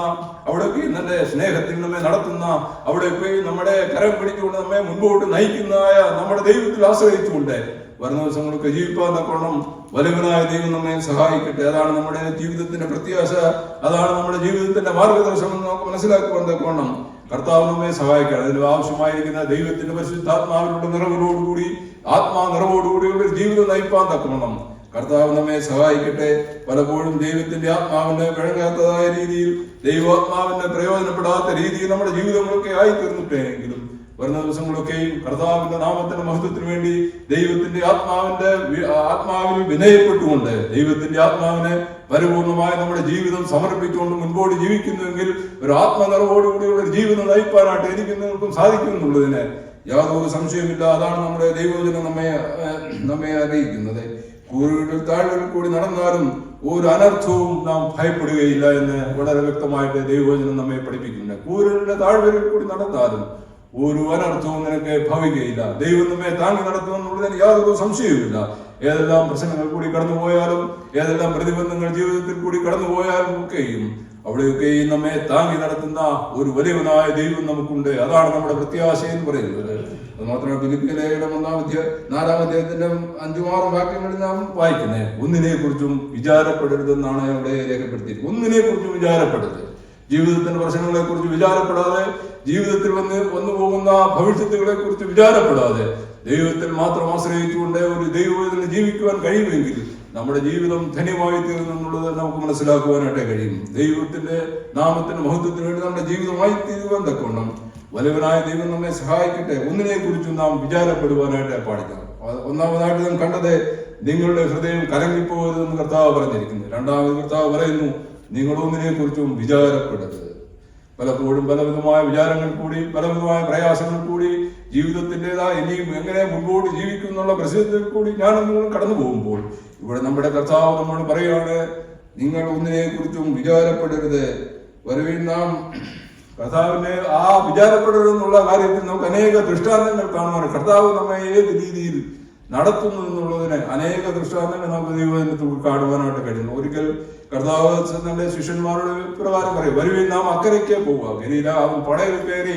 അവിടെയൊക്കെ നല്ല സ്നേഹത്തിൽ നമ്മെ നടത്തുന്ന, അവിടെയൊക്കെ നമ്മുടെ കരം പിടിച്ചുകൊണ്ട് നമ്മെ മുൻപോട്ട് നയിക്കുന്നതായ നമ്മുടെ ദൈവത്തിൽ ആശ്രയിച്ചുകൊണ്ട് വരുന്ന ദിവസങ്ങളൊക്കെ ജീവിക്കാൻ തക്കോണം വലുവനായ ദൈവം നമ്മെ സഹായിക്കട്ടെ. അതാണ് നമ്മുടെ ജീവിതത്തിന്റെ പ്രത്യാശ, അതാണ് നമ്മുടെ ജീവിതത്തിന്റെ മാർഗദർശനം എന്ന് നമുക്ക് മനസ്സിലാക്കുവാൻ തക്കോണം കർത്താവ് നമ്മെ സഹായിക്കണം. അതിന് ആവശ്യമായിരിക്കുന്ന ദൈവത്തിന്റെ പരിശുദ്ധാത്മാവിനുള്ള നിറവിനോടുകൂടി, നിറവോടുകൂടിയുള്ള ജീവിതം നയിപ്പാൻ തക്കോണം കർത്താവ് നമ്മെ സഹായിക്കട്ടെ. പലപ്പോഴും ദൈവത്തിന്റെ ആത്മാവിന് വഴങ്ങാത്തതായ രീതിയിൽ, ദൈവാത്മാവിന് പ്രയോജനപ്പെടാത്ത രീതിയിൽ നമ്മുടെ ജീവിതങ്ങളൊക്കെ ആയിത്തീർന്നിട്ടെങ്കിലും വരുന്ന ദിവസങ്ങളൊക്കെയും കർത്താവിന്റെ നാമത്തിന്റെ മഹത്വത്തിന് വേണ്ടി ദൈവത്തിന്റെ ആത്മാവിൽ വിനയപ്പെട്ടുകൊണ്ട് ദൈവത്തിന്റെ ആത്മാവിനെ പരിപൂർണമായി നമ്മുടെ ജീവിതം സമർപ്പിച്ചുകൊണ്ട് മുൻപോട്ട് ജീവിക്കുന്നുവെങ്കിൽ ഒരു ആത്മനിറവോടുകൂടിയുള്ള ഒരു ജീവിതം നയിപ്പാനായിട്ട് എനിക്ക് നിങ്ങൾക്കും സാധിക്കുമെന്നുള്ളതിന് യാതൊരു സംശയമില്ല. അതാണ് നമ്മുടെ ദൈവവചനം നമ്മെ അറിയിക്കുന്നത്. കൂരിരുൾ താഴ്വരയിൽ കൂടി നടന്നാലും ഒരു അനർത്ഥവും നാം ഭയപ്പെടുകയില്ല എന്ന് വളരെ വ്യക്തമായിട്ട് ദൈവവചനം നമ്മെ പഠിപ്പിക്കുന്നു. കൂരിരുളിന്റെ താഴ്വരയിൽ കൂടി നടന്നാലും ഒരു അനർത്ഥവും നിനക്ക് ഭവിക്കുകയില്ല. ദൈവം നമ്മെ താങ്ങി നടത്തുമെന്നുള്ളതിന് യാതൊരു സംശയവുമില്ല. ഏതെല്ലാം പ്രശ്നങ്ങൾ കൂടി കടന്നുപോയാലും ഏതെല്ലാം പ്രതിബന്ധങ്ങൾ ജീവിതത്തിൽ കൂടി കടന്നുപോയാലും ഒക്കെയും അവിടെയൊക്കെയും നമ്മെ താങ്ങി നടത്തുന്ന ഒരു വലിയവനായ ദൈവം നമുക്കുണ്ട്. അതാണ് നമ്മുടെ പ്രത്യാശ എന്ന് പറയുന്നത്. അത് മാത്രമല്ല ഫിലിപ്പിയ ലേഖനം 4-ാം അധ്യായത്തിന്റെ 5-6 വാക്യങ്ങളിൽ നാം വായിക്കുന്നത് ഒന്നിനെ കുറിച്ചും വിചാരപ്പെടരുതെന്നാണ് അവിടെ രേഖപ്പെടുത്തിയത്. ഒന്നിനെ കുറിച്ചും വിചാരപ്പെടരുത്. ജീവിതത്തിന്റെ പ്രശ്നങ്ങളെ കുറിച്ച് വിചാരപ്പെടാതെ, ജീവിതത്തിൽ വന്നു പോകുന്ന ഭവിഷ്യത്തുകളെ കുറിച്ച് വിചാരപ്പെടാതെ ദൈവത്തിൽ മാത്രം ആശ്രയിച്ചുകൊണ്ട് ഒരു ദൈവത്തിൽ ജീവിക്കുവാൻ കഴിയുമെങ്കിൽ നമ്മുടെ ജീവിതം ധന്യമായി തീരുമെന്നുള്ളത് നമുക്ക് മനസ്സിലാക്കുവാനായിട്ട് കഴിയും. ദൈവത്തിന്റെ നാമത്തിന്റെ മഹത്വത്തിന് വേണ്ടി നമ്മുടെ ജീവിതമായി തീരുവാൻ തക്കവണ്ണം വലിയവനായ ദൈവം നമ്മെ സഹായിക്കട്ടെ. ഒന്നിനെ കുറിച്ചും നാം വിചാരപ്പെടുവാനായിട്ട് പാടില്ല. ഒന്നാമതായിട്ട് നാം കണ്ടത് നിങ്ങളുടെ ഹൃദയം കലങ്ങിപ്പോകരുതെന്ന് കർത്താവ് പറഞ്ഞിരിക്കുന്നു. രണ്ടാമത് കർത്താവ് പറയുന്നു നിങ്ങൾ ഒന്നിനെ കുറിച്ചും വിചാരപ്പെടരുത്. പലപ്പോഴും പലവിധമായ വിചാരങ്ങൾ കൂടി പലവിധമായ പ്രയാസങ്ങൾ കൂടി ജീവിതത്തിൻ്റെതായ ഇനിയും എങ്ങനെ മുൻപോട്ട് ജീവിക്കും എന്നുള്ള പ്രശ്നത്തിൽ കൂടി നിങ്ങൾ കടന്നു പോകുമ്പോൾ ഇവിടെ നമ്മുടെ കർത്താവ് നമ്മൾ പറയുകയാണ് നിങ്ങൾ ഒന്നിനെ കുറിച്ചും വിചാരപ്പെടരുത്. വരുവിൻ നാം കർത്താവിനെ ആ വിചാരപ്പെടരുതെന്നുള്ള കാര്യത്തിൽ നമുക്ക് അനേക ദൃഷ്ടാന്തങ്ങൾ കാണുവാൻ കർത്താവ് നമ്മെ ഏത് രീതിയിൽ നടത്തുന്നു എന്നുള്ളതിന് അനേക ദൃഷ്ടാന്തങ്ങൾ നമുക്ക് ദൈവത്തിൽ കാണുവാനായിട്ട് കഴിയുന്നു. ഒരിക്കൽ കർത്താവ് തന്റെ ശിഷ്യന്മാരോട് പ്രകാരം പറയും വരുവിൻ നാം അക്കരയ്ക്ക് പോവുക. ഗലീല അവൻ പടയിൽ കയറി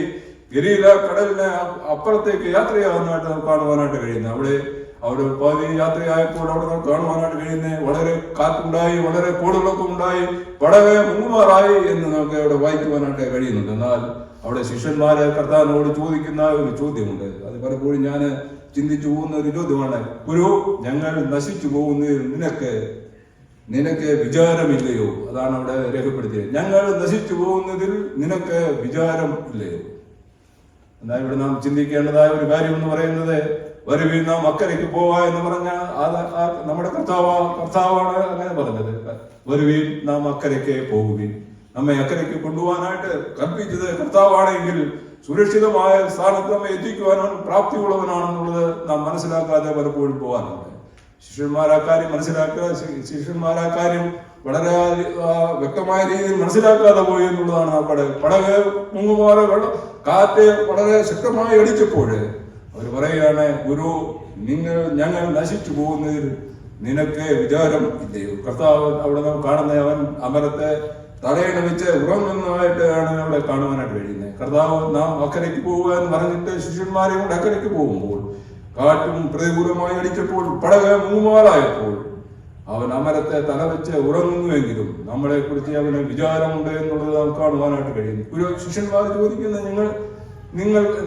ഗലീല കടലിനെ അപ്പുറത്തേക്ക് യാത്രയാകാനായിട്ട് നമുക്ക് കാണുവാനായിട്ട് കഴിയുന്നത്. അവിടെ പകുതി യാത്രയായപ്പോൾ അവിടെ നമുക്ക് കാണുവാനായിട്ട് കഴിയുന്നത് വളരെ കാറ്റുണ്ടായി, വളരെ കോടുകളൊക്കെ ഉണ്ടായി, പടവെ മുങ്ങുമാറായി എന്ന് നമുക്ക് അവിടെ വായിക്കുവാനായിട്ട് കഴിയുന്നുണ്ട്. എന്നാൽ അവിടെ ശിഷ്യന്മാരെ കർത്താവിനോട് ചോദിക്കുന്ന ഒരു ചോദ്യമുണ്ട്. അത് പലപ്പോഴും ഞാൻ ചിന്തിച്ചു പോകുന്ന ഒരു ചോദ്യമാണ്. ഗുരു, ഞങ്ങൾ നശിച്ചു പോകുന്നതിൽ നിനക്ക് വിചാരമില്ലയോ? അതാണ് അവിടെ രേഖപ്പെടുത്തിയത്. ഞങ്ങൾ നശിച്ചു പോകുന്നതിൽ നിനക്ക് വിചാരം ഇല്ലയോ? എന്നാൽ ഇവിടെ നാം ചിന്തിക്കേണ്ടതായ ഒരു കാര്യം എന്ന് പറയുന്നത് വരുവിൻ നാം അക്കരയ്ക്ക് പോവാ എന്ന് പറഞ്ഞ നമ്മുടെ കർത്താവാണ് അങ്ങനെ പറഞ്ഞത്. വരുവിൻ നാം അക്കരയ്ക്ക് പോകുവിൻ. നമ്മെ അക്കരയ്ക്ക് കൊണ്ടുപോകാനായിട്ട് കൽപ്പിച്ചത് കർത്താവാണെങ്കിൽ സുരക്ഷിതമായ സ്ഥാനത്ത് നമ്മെ എത്തിക്കുവാനും പ്രാപ്തിയുള്ളവനാണെന്നുള്ളത് നാം മനസ്സിലാക്കാതെ പലപ്പോഴും പോകാനുണ്ട്. ശിഷ്യന്മാരാ കാര്യം വളരെ വ്യക്തമായ രീതിയിൽ മനസ്സിലാക്കാതെ പോയി എന്നുള്ളതാണ്. പടക് മുങ്ങുമാറ് കാറ്റ് വളരെ ശക്തമായി അടിച്ചപ്പോൾ അവർ പറയുകയാണ് ഗുരു, ഞങ്ങൾ നശിച്ചു പോകുന്നതിൽ നിനക്ക് വിചാരം ഇല്ലയോ? കർത്താവ് അവിടെ നാം കാണുന്ന അവൻ അമരത്തെ തലയിണ വെച്ച് ഉറങ്ങുന്നതായിട്ടാണ് അവിടെ കാണുവാനായിട്ട് കഴിയുന്നത്. കർത്താവ് നാം അക്കരയ്ക്ക് പോവുക എന്ന് പറഞ്ഞിട്ട് ശിഷ്യന്മാരെ കൊണ്ട് അക്കരയ്ക്ക് പോകുമ്പോൾ കാറ്റും പ്രതികൂലമായി അടിച്ചപ്പോൾ പടക് മുങ്ങുമാറായപ്പോൾ അവൻ അമരത്തെ തല വെച്ച് ഉറങ്ങുന്നുവെങ്കിലും നമ്മളെ കുറിച്ച് അവന് വിചാരമുണ്ട് എന്നുള്ളത് നാം കാണുവാനായിട്ട് കഴിയുന്നു. ഒരു ശിഷ്യന്മാർ ചോദിക്കുന്ന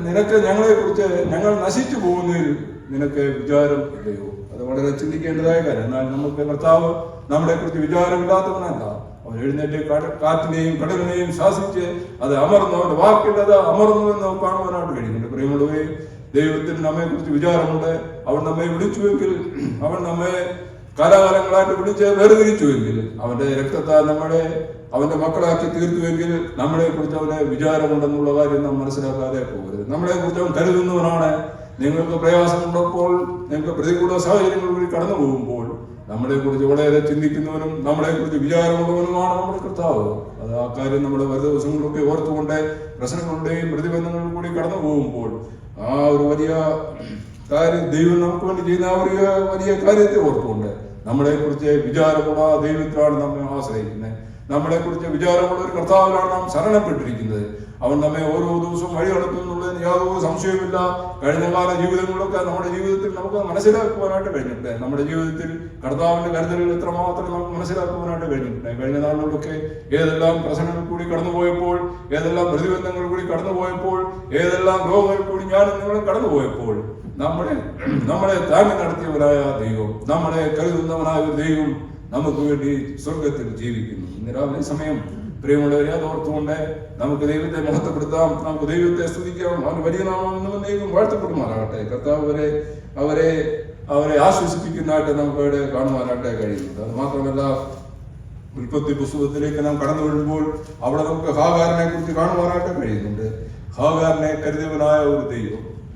നിനക്ക് ഞങ്ങളെ കുറിച്ച് ഞങ്ങൾ നശിച്ചു പോകുന്നതിൽ നിനക്ക് വിചാരം ഇല്ലയോ? അത് വളരെ ചിന്തിക്കേണ്ടതായ കാര്യം. എന്നാൽ നമുക്ക് കർത്താവ് നമ്മളെ കുറിച്ച് വിചാരമില്ലാത്തവനല്ല. അവൻ എഴുന്നേറ്റ് കാറ്റിനെയും കടലിനെയും ശാസിച്ച് അത് അമർന്നു, അവന്റെ വാക്കില്ലത് അമർന്നു എന്ന് കാണുവാനായിട്ട് കഴിയുന്നുണ്ട്. പ്രിയമുള്ളവരെ, ദൈവത്തിന് നമ്മെ കുറിച്ച് വിചാരമുണ്ട്. അവൻ നമ്മെ വിളിച്ചുവെങ്കിൽ, അവൻ നമ്മെ കാലാകാലങ്ങളായിട്ട് വിളിച്ച് വേർതിരിച്ചുവെങ്കിൽ, അവന്റെ രക്തത്താൽ അവന്റെ മക്കളാക്കി തീർത്തുവെങ്കിൽ നമ്മളെ കുറിച്ച് അവന് വിചാരമുണ്ടെന്നുള്ള കാര്യം നാം മനസ്സിലാക്കാതെ പോകരുത്. നമ്മളെ കുറിച്ച് അവൻ കരുതുന്നവനാണ്. നിങ്ങൾക്ക് പ്രയാസമുള്ളപ്പോൾ, നിങ്ങൾക്ക് പ്രതികൂല സാഹചര്യങ്ങൾ വഴി കടന്നു പോകുമ്പോൾ നമ്മളെ കുറിച്ച് വളരെ ചിന്തിക്കുന്നവനും നമ്മളെ കുറിച്ച് വിചാരമുള്ളവനുമാണ് നമ്മുടെ കർത്താവ്. അത് ആ കാര്യം നമ്മുടെ വരും ദിവസങ്ങളിലൊക്കെ ഓർത്തുകൊണ്ട് പ്രശ്നങ്ങളുടെയും പ്രതിബന്ധങ്ങളും കൂടി കടന്നു പോകുമ്പോൾ ആ ഒരു വലിയ കാര്യം ദൈവം നമുക്ക് വേണ്ടി ചെയ്യുന്ന ആ ഒരു വലിയ കാര്യത്തെ ഓർത്തുകൊണ്ട് നമ്മളെ കുറിച്ച് വിചാരമുള്ള ദൈവത്തിലാണ് നമ്മെ ആശ്രയിക്കുന്നത്. നമ്മളെ കുറിച്ച് വിചാരമുള്ള ഒരു കർത്താവിലാണ് നാം ശരണപ്പെട്ടിരിക്കുന്നത്. അവൻ നമ്മെ ഓരോ ദിവസവും വഴി നടത്തുന്നുള്ളതിന് യാതൊരു സംശയവുമില്ല. കഴിഞ്ഞ കാല ജീവിതങ്ങളൊക്കെ നമ്മുടെ ജീവിതത്തിൽ നമുക്ക് മനസ്സിലാക്കുവാനായിട്ട് കഴിഞ്ഞിട്ടുണ്ട്. നമ്മുടെ ജീവിതത്തിൽ കർത്താവിന്റെ കരുതലുകൾ എത്രമാത്രം നമുക്ക് മനസ്സിലാക്കുവാനായിട്ട് കഴിഞ്ഞിട്ടുണ്ട്. കഴിഞ്ഞ നാളുകളിലൊക്കെ ഏതെല്ലാം പ്രശ്നങ്ങൾ കൂടി കടന്നുപോയപ്പോൾ, ഏതെല്ലാം പ്രതിബന്ധങ്ങൾ കൂടി കടന്നുപോയപ്പോൾ, ഏതെല്ലാം രോഗങ്ങൾ കൂടി ഞാനും നിങ്ങളും കടന്നുപോയപ്പോൾ നമ്മളെ താങ്ങി നടത്തിയവരായ ദൈവം, നമ്മളെ കരുതുന്നവനായ ഒരു ദൈവം നമുക്ക് വേണ്ടി സ്വർഗത്തിൽ ജീവിക്കുന്നു. ഇന്ന് രാവിലെ സമയം പ്രിയമുള്ളവരെ, അത് ഓർത്തുകൊണ്ട് നമുക്ക് ദൈവത്തെ മഹത്വപ്പെടുത്താം, നമുക്ക് ദൈവത്തെ സ്തുതിക്കാം. അവന് വലിയ നാമം ദൈവം വാഴ്ത്തപ്പെടുമാറാകട്ടെ. കർത്താവ് അവരെ ആശ്വസിപ്പിക്കുന്നതായിട്ട് നമുക്ക് അവിടെ കാണുവാനായിട്ട് കഴിയുന്നുണ്ട്. അത് മാത്രമല്ല, ഉൽപ്പത്തി പുസ്തകത്തിലേക്ക് നാം കടന്നു വരുമ്പോൾ അവിടെ നമുക്ക് ഹാഗാറിനെ കുറിച്ച് കാണുവാനായിട്ട് കഴിയുന്നുണ്ട്. ഹാഗാറിനെ കരുതിയവനായ ഒരു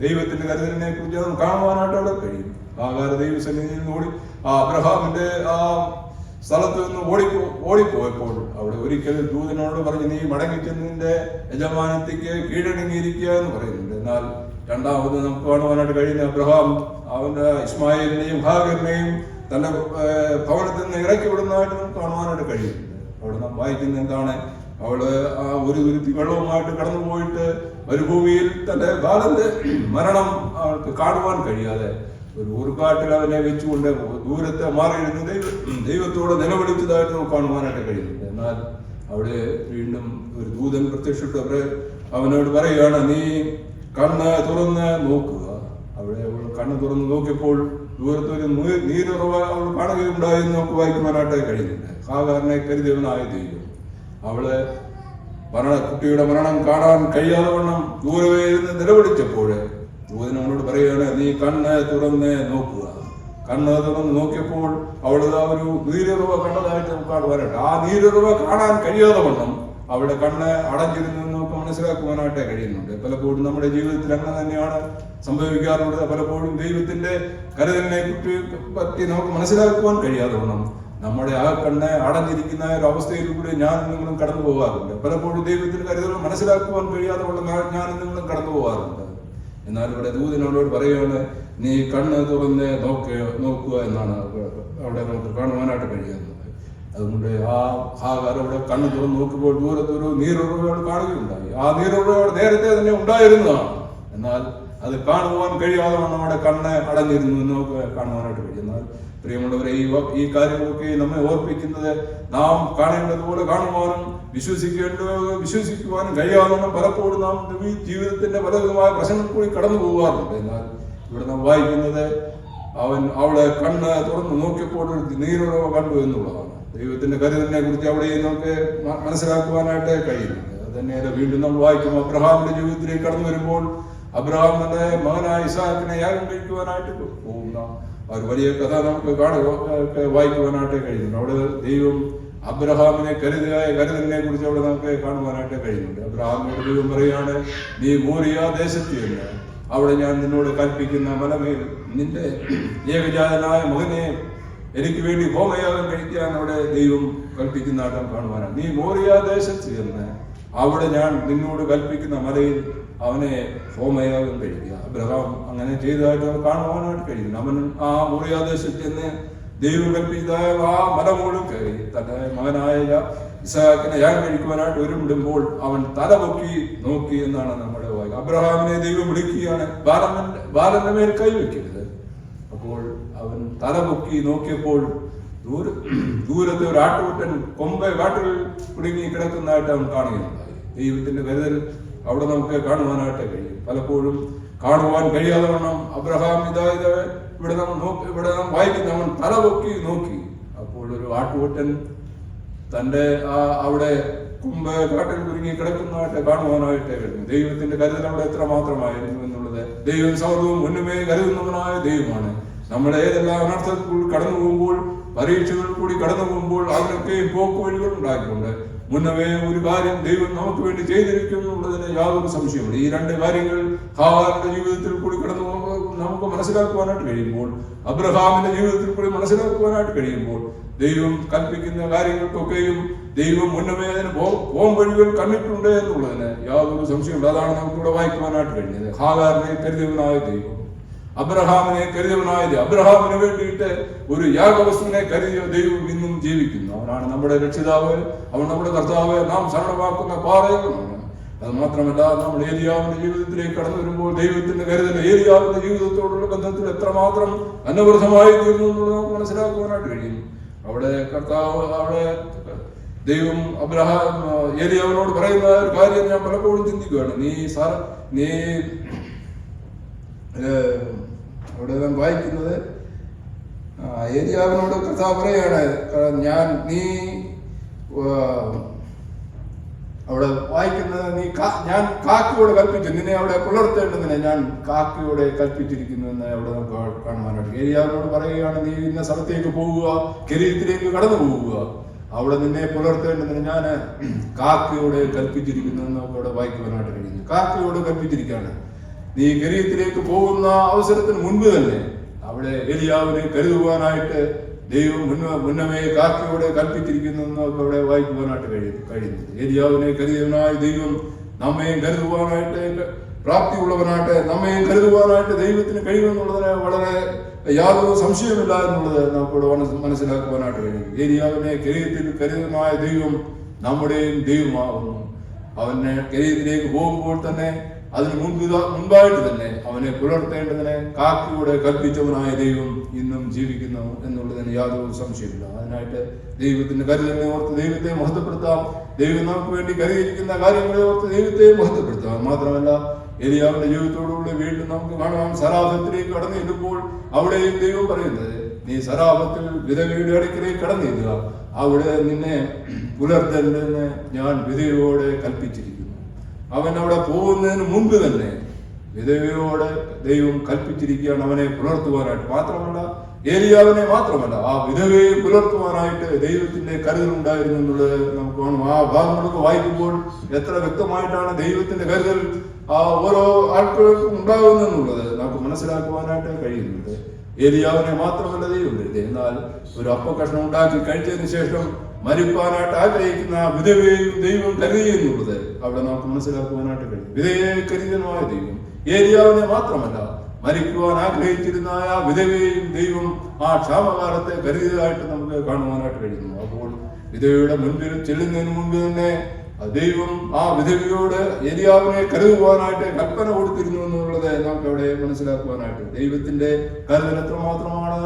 ദൈവത്തിന്റെ കരുതലിനെ കുറിച്ച് നമുക്ക് കാണുവാനായിട്ട് അവിടെ കഴിയും. ഹാഗാർ ദൈവസന്നിധിയിൽ നിന്ന് അബ്രഹാമിന്റെ ആ സ്ഥലത്ത് നിന്ന് ഓടിപ്പോയപ്പോൾ അവിടെ ഒരിക്കൽ ദൂതനോട് പറഞ്ഞ്, നീ മടങ്ങിച്ചെന്നിന്റെ യജമാനത്തിക്ക് കീഴടങ്ങിയിരിക്കുക എന്ന് പറയുന്നുണ്ട്. എന്നാൽ രണ്ടാമത് നമുക്ക് കാണുവാനായിട്ട് കഴിയുന്ന അബ്രഹാം അവന്റെ ഇസ്മായിലിനെയും ഹാഗറിനെയും തന്റെ ഭവനത്തിൽ നിന്ന് ഇറക്കി വിടുന്നതായിട്ട് നമുക്ക് കാണുവാനായിട്ട് കഴിയുന്നുണ്ട്. അവിടെ നാം വായിക്കുന്ന എന്താണ്, അവള് ആ ഒരു തുരുത്തി വെള്ളവുമായിട്ട് കടന്നു പോയിട്ട് മരുഭൂമിയിൽ തന്റെ ബാലന്റെ മരണം അവൾക്ക് കാണുവാൻ കഴിയാതെ ഒരു ഊർക്കാട്ടിൽ അവനെ വെച്ചുകൊണ്ട് ദൂരത്തെ മാറിയിരുന്ന് ദൈവത്തോട് നിലവിളിച്ചതായിട്ട് നമുക്ക് കാണുവാനായിട്ട് കഴിയുന്നുണ്ട്. എന്നാൽ അവിടെ വീണ്ടും ഒരു ദൂതൻ പ്രത്യക്ഷപ്പെട്ട് അവനോട് പറയുകയാണ്, നീ കണ്ണ് തുറന്ന് നോക്കുക. അവിടെ അവൾ കണ്ണ് തുറന്ന് നോക്കിയപ്പോൾ ദൂരത്തൊരു നീരുറവ അവൾ കാണുകയുണ്ടായെന്ന് നമുക്ക് വായിക്കുവാനായിട്ട് കഴിയുന്നുണ്ട്. ഹാഗാറിനെ കരുതിയവനായ ദൈവം അവള് കുട്ടിയുടെ മരണം കാണാൻ കഴിയാതെ വണ്ണം ദൂരവേ ഇരുന്ന് നിലവിളിച്ചപ്പോൾ ദൂതനോട് പറയുകയാണ്, നീ കണ്ണ് തുറന്ന് നോക്കുക. കണ്ണ് തുറന്ന് നോക്കിയപ്പോൾ അവൾ ഒരു നീരുറവ കണ്ടതായിട്ട് നമുക്ക് കാണുവാനായിട്ട്, ആ നീരുറവ കാണാൻ കഴിയാതെ വണ്ണം അവളുടെ കണ്ണ് അടഞ്ഞിരുന്നു നമുക്ക് മനസ്സിലാക്കുവാനായിട്ട് കഴിയുന്നുണ്ട്. പലപ്പോഴും നമ്മുടെ ജീവിതത്തിൽ അങ്ങനെ തന്നെയാണ് സംഭവിക്കാറുള്ളത്. പലപ്പോഴും ദൈവത്തിന്റെ കരുതലിനെ പറ്റി നമുക്ക് മനസ്സിലാക്കുവാൻ കഴിയാതെ വണ്ണം നമ്മുടെ ആ കണ്ണ് അടഞ്ഞിരിക്കുന്ന ഒരു അവസ്ഥയിലൂടെ ഞാൻ നിങ്ങളും കടന്നു പോകാറുണ്ട്. പലപ്പോഴും ദൈവത്തിന്റെ കരുതൽ മനസ്സിലാക്കുവാൻ കഴിയാതെ ഞാൻ നിങ്ങളും കടന്നു പോകാറുണ്ട്. എന്നാൽ ഇവിടെ ദൂതനോട് പറയുകയാണ്, നീ കണ്ണ് തുറന്ന് നോക്കുക എന്നാണ് അവിടെ നമുക്ക് കാണുവാനായിട്ട് കഴിയുന്നത്. അതുകൊണ്ട് ആ ഹാഗാർ അവിടെ കണ്ണ് തുറന്ന് നോക്കുമ്പോൾ ദൂരത്തൊരു നീരുറവയോട് കാണുകയുണ്ടായി. ആ നീരുറവയോട് നേരത്തെ തന്നെ ഉണ്ടായിരുന്നതാണ്. എന്നാൽ അത് കാണുവാൻ കഴിയാതെ നമ്മുടെ കണ്ണ് അടഞ്ഞിരുന്നു എന്ന് നമുക്ക് കാണുവാനായിട്ട് കഴിയും. എന്നാൽ പ്രിയമുള്ളവരെ, ഈ കാര്യങ്ങളൊക്കെ നമ്മെ ഓർപ്പിക്കുന്നത് നാം കാണേണ്ടതുപോലെ കാണുവാനും വിശ്വസിക്കുവാനും കഴിയാതെ പലപ്പോഴും നാം ഈ ജീവിതത്തിന്റെ പലവിധമായ പ്രശ്നങ്ങൾ കൂടി കടന്നു പോകാറുണ്ട്. എന്നാൽ ഇവിടെ നാം വായിക്കുന്നത് അവളെ കണ്ണ് തുറന്ന് നോക്കിയപ്പോൾ ഒരു നീരുറവ കണ്ടു എന്നുള്ളതാണ്. ദൈവത്തിന്റെ കരുതലിനെ കുറിച്ച് അവിടെ നമുക്ക് മനസ്സിലാക്കുവാനായിട്ട് കഴിയുന്നുണ്ട്. അത് തന്നെയല്ല വീണ്ടും നമ്മൾ വായിക്കും, അബ്രഹാമിന്റെ ജീവിതത്തിലേക്ക് കടന്നു വരുമ്പോൾ അബ്രഹാം തന്റെ മകനായ ഇസാക്കിനെ യാഗം കഴിക്കുവാനായിട്ട് പോകുന്ന ഒരു വലിയ കഥ നമുക്ക് വായിക്കുവാനായിട്ട് കഴിയുന്നുണ്ട്. അവിടെ ദൈവം അബ്രഹാമിനെ കരുതലിനെ കുറിച്ച് അവിടെ നമുക്ക് കാണുവാനായിട്ട് കഴിയുന്നുണ്ട്. അബ്രഹാമിനോട് ദൈവം പറയുകയാണ്, നീ മോറിയ ദേശത്ത് എന്ന് അവിടെ ഞാൻ നിന്നോട് കൽപ്പിക്കുന്ന മലമേൽ നിന്റെ ഏകജാതനായ മകനെ എനിക്ക് വേണ്ടി ഹോമയാഗം കഴിക്കാൻ അവിടെ ദൈവം കൽപ്പിക്കുന്നതായിട്ട് കാണുവാനാണ്. നീ മോറിയ ദേശത്ത് എന്ന് അവിടെ ഞാൻ നിന്നോട് കൽപ്പിക്കുന്ന മലയിൽ അവനെ ഹോമയാഗം കഴിക്കുക. അബ്രഹാം അങ്ങനെ ചെയ്തതായിട്ട് അവൻ കാണുവാനായിട്ട് കഴിയുന്നു. അവൻ ആ മോറിയ ദേശത്ത് എന്ന് ദൈവം കൽപ്പിച്ചതായ ആ മലമുകളിൽ കയറി തന്റെ മകനായ ഇസാക്കിനെ യാഗം കഴിക്കുവാനായിട്ട് ഒരുമിടുമ്പോൾ അവൻ തലപൊക്കി നോക്കി എന്നാണ് നമ്മുടെ വായിക്കുക. അബ്രഹാമിനെ ദൈവം വിളിക്കുകയാണ്, ബാലന്റെ മേൽ കൈവയ്ക്കരുത്. അപ്പോൾ അവൻ തലപൊക്കി നോക്കിയപ്പോൾ ദൂരത്തെ ഒരു ആട്ടുകുട്ടൻ കാട്ടിൽ കുടുങ്ങി കിടക്കുന്നതായിട്ട് അവൻ കാണുകയുണ്ടായി. ദൈവത്തിന്റെ കരുതൽ അവിടെ നമുക്ക് കാണുവാനായിട്ട് കഴിയും. പലപ്പോഴും കാണുവാൻ കഴിയാതെ വണ്ണം അബ്രഹാം ഇവിടെ നാം വായിക്കുന്ന അവൻ തലപൊക്കി നോക്കി. അപ്പോൾ ഒരു ആട്ടുകുട്ടൻ തന്റെ അവിടെ കാട്ടിൽ കുരുങ്ങി കിടക്കുന്നതായിട്ട് കാണുവാനായിട്ട് കഴിയും. ദൈവത്തിന്റെ കരുതൽ അവിടെ എത്ര മാത്രമായിരുന്നു എന്നുള്ളത് ദൈവം സർവ്വവും മുന്നുമേ കരുതുന്നവനായ ദൈവമാണ്. നമ്മൾ ഏതെല്ലാം അനർത്ഥത്തിൽ കടന്നു പോകുമ്പോൾ, പരീക്ഷകൾ കൂടി കടന്നു പോകുമ്പോൾ അതിനൊക്കെ പോക്കുവഴികൾ ഉണ്ടാക്കിയിട്ടുണ്ട്. മുന്നമേ ഒരു കാര്യം ദൈവം നമുക്ക് വേണ്ടി ചെയ്തിരിക്കും എന്നുള്ളതിന് യാതൊരു സംശയമില്ല. ഈ രണ്ട് കാര്യങ്ങൾ ഹാഗാറിന്റെ ജീവിതത്തിൽ കൂടി കടന്നു നമുക്ക് മനസ്സിലാക്കുവാനായിട്ട് കഴിയുമ്പോൾ, അബ്രഹാമിന്റെ ജീവിതത്തിൽ കൂടി മനസ്സിലാക്കുവാനായിട്ട് കഴിയുമ്പോൾ, ദൈവം കൽപ്പിക്കുന്ന കാര്യങ്ങൾക്കൊക്കെയും ദൈവം മുന്നമേ അതിന് വഴികൾ കണ്ടിട്ടുണ്ട് എന്നുള്ളതിന് യാതൊരു സംശയമില്ല. അതാണ് നമുക്കിവിടെ വായിക്കുവാനായിട്ട് കഴിഞ്ഞത്. ഹാഗാറിനെ കരുതിയവനായ ദൈവം, അബ്രഹാമിനെ കരുതിയവനായ അബ്രഹാമിന് വേണ്ടിയിട്ട് ഒരു യാഗവസ്തുവിനെ കരുതിയ ദൈവം ഇന്നും ജീവിക്കുന്നു. അവനാണ് നമ്മുടെ രക്ഷിതാവ്, അവൻ നമ്മുടെ കർത്താവ്, നാം ശരണമാക്കുന്ന പാറയുമാണ്. അത് മാത്രമല്ല, നമ്മൾ ഏലിയാവിന്റെ ജീവിതത്തിലേക്ക് കടന്നു വരുമ്പോൾ ദൈവത്തിന്റെ കരുതൽ ഏലിയാവിന്റെ ജീവിതത്തോടുള്ള ബന്ധത്തിൽ എത്രമാത്രം അനവൃതമായി തീർന്നു എന്നുള്ളത് നമുക്ക് മനസ്സിലാക്കുവാനായിട്ട് കഴിയും. അവിടെ ദൈവം ഏലിയാവിനോട് പറയുന്ന ഒരു കാര്യം ഞാൻ പലപ്പോഴും ചിന്തിക്കുകയാണ്. നീ അവിടെ നാം വായിക്കുന്നത് ഏലിയാവിനോട് കർത്താവ് പറയാണ്, അവിടെ വായിക്കുന്നത് ഞാൻ കാക്കയോട് കൽപ്പിച്ചു, നിന്നെ അവിടെ പുലർത്തേണ്ടതിനെ ഞാൻ കാക്കയോടെ കൽപ്പിച്ചിരിക്കുന്നു എന്ന് അവിടെ നമുക്ക് കാണുവാനായിട്ട്. ഏലിയാവിനോട് പറയുകയാണ്, നീ ഇന്ന സ്ഥലത്തേക്ക് പോവുക, കെരീത്തിലേക്ക് കടന്നു പോവുക, അവിടെ നിന്നെ പുലർത്തേണ്ടതിന് ഞാൻ കാക്കയോടെ കൽപ്പിച്ചിരിക്കുന്നു എന്ന് നമുക്ക് അവിടെ വായിക്കുവാനായിട്ട് കഴിയുന്നു. കാക്കയോട് കൽപ്പിച്ചിരിക്കുകയാണ്. നീ കെരീത്തിലേക്ക് പോകുന്ന അവസരത്തിന് മുൻപ് തന്നെ അവിടെ ഏലിയാവിനെ കരുതുവാനായിട്ട് ദൈവം മുന്നമേ കാക്കയോടെ കൽപ്പിച്ചിരിക്കുന്നു എന്നൊക്കെ അവിടെ വായിക്കുവാനായിട്ട് കഴിയുന്നത്. ഏലിയാവിനെ കരുതിയവനായ ദൈവം നമ്മയും കരുതുവാനായിട്ട് പ്രാപ്തിയുള്ളവനായിട്ട് നമ്മയും കരുതുവാനായിട്ട് ദൈവത്തിന് കഴിയുമെന്നുള്ളതിന് വളരെ യാതൊരു സംശയമില്ല എന്നുള്ളത് നമുക്കിവിടെ മനസ്സിലാക്കുവാനായിട്ട് കഴിയും. ഏലിയാവിനെ കെരീത്തിൽ കരുതുന്നതായ ദൈവം നമ്മുടെയും ദൈവമാകുന്നു. അവനെ കെരീത്തിലേക്ക് പോകുമ്പോൾ തന്നെ അതിന് മുൻപായിട്ട് തന്നെ അവനെ പുലർത്തേണ്ടതിനെ കാക്കയോടെ കൽപ്പിച്ചവനായ ദൈവം ഇന്നും ജീവിക്കുന്നു എന്നുള്ളതിന് യാതൊരു സംശയമില്ല. അതിനായിട്ട് ദൈവത്തിന്റെ കരുതലിനെ ഓർത്ത് ദൈവത്തെ മഹത്വപ്പെടുത്താം. ദൈവം നമുക്ക് വേണ്ടി കരുതിയിരിക്കുന്ന കാര്യങ്ങളെ ഓർത്ത് ദൈവത്തെ മഹത്വപ്പെടുത്താം. മാത്രമല്ല, ഏലിയാവിന്റെ ജീവിതത്തോടുകൂടി വീണ്ടും നമുക്ക് കാണാം, സരാഫത്തിലേക്ക് കടന്നു ചെല്ലുമ്പോൾ അവിടെയും ദൈവം പറയുന്നത്, നീ സരാഫത്തിൽ വിധവയുടെ അടുക്കിലേക്ക് കടന്നു ചെല്ലുക, അവിടെ നിന്നെ പുലർത്തേണ്ടതിന് ഞാൻ വിധവയോടെ കൽപ്പിച്ചിരിക്കുന്നു. അവൻ അവിടെ പോകുന്നതിന് മുൻപ് തന്നെ വിധവയോട് ദൈവം കൽപ്പിച്ചിരിക്കുകയാണ് അവനെ പുലർത്തുവാനായിട്ട്. മാത്രമല്ല, ഏലിയാവിനെ മാത്രമല്ല, ആ വിധവയെ പുലർത്തുവാനായിട്ട് ദൈവത്തിന്റെ കരുതലുണ്ടായിരുന്നു എന്നുള്ളത് നമുക്ക് കാണും. ആ ഭാഗങ്ങളൊക്കെ വായിക്കുമ്പോൾ എത്ര വ്യക്തമായിട്ടാണ് ദൈവത്തിന്റെ കരുതൽ ആ ഓരോ ആൾക്കാർക്കും ഉണ്ടാകുന്നെന്നുള്ളത് നമുക്ക് മനസ്സിലാക്കുവാനായിട്ട് കഴിയുന്നുണ്ട്. ഏലിയാവിനെ മാത്രമല്ല ദൈവം കരുതി, എന്നാൽ ഒരു അപ്പക്കഷ്ണം ഉണ്ടാക്കി കഴിച്ചതിന് ശേഷം മരിപ്പാനായിട്ട് ആഗ്രഹിക്കുന്ന വിധവയെയും ദൈവം കരുതി എന്നുള്ളത് അവിടെ നമുക്ക് മനസ്സിലാക്കുവാനായിട്ട് കഴിയും. വിധവയെ കരുതനായ ദൈവം ഏലിയാവിനെ മാത്രമല്ല, മരിക്കുവാൻ ആഗ്രഹിച്ചിരുന്ന ആ വിധവയെയും ദൈവം ആ ക്ഷാമകാലത്തെ കരുതിയതായിട്ട് നമുക്ക് കാണുവാനായിട്ട് കഴിയുന്നു. അപ്പോൾ വിധവയുടെ മുൻപിൽ ചെല്ലുന്നതിന് മുൻപ് തന്നെ ദൈവം ആ വിധവയോട് ഏലിയാവിനെ കരുതുവാനായിട്ട് കൽപ്പന കൊടുത്തിരുന്നു എന്നുള്ളത് നമുക്ക് അവിടെ മനസ്സിലാക്കുവാനായിട്ട് ദൈവത്തിന്റെ കരുതൽ എത്രമാത്രമാണ്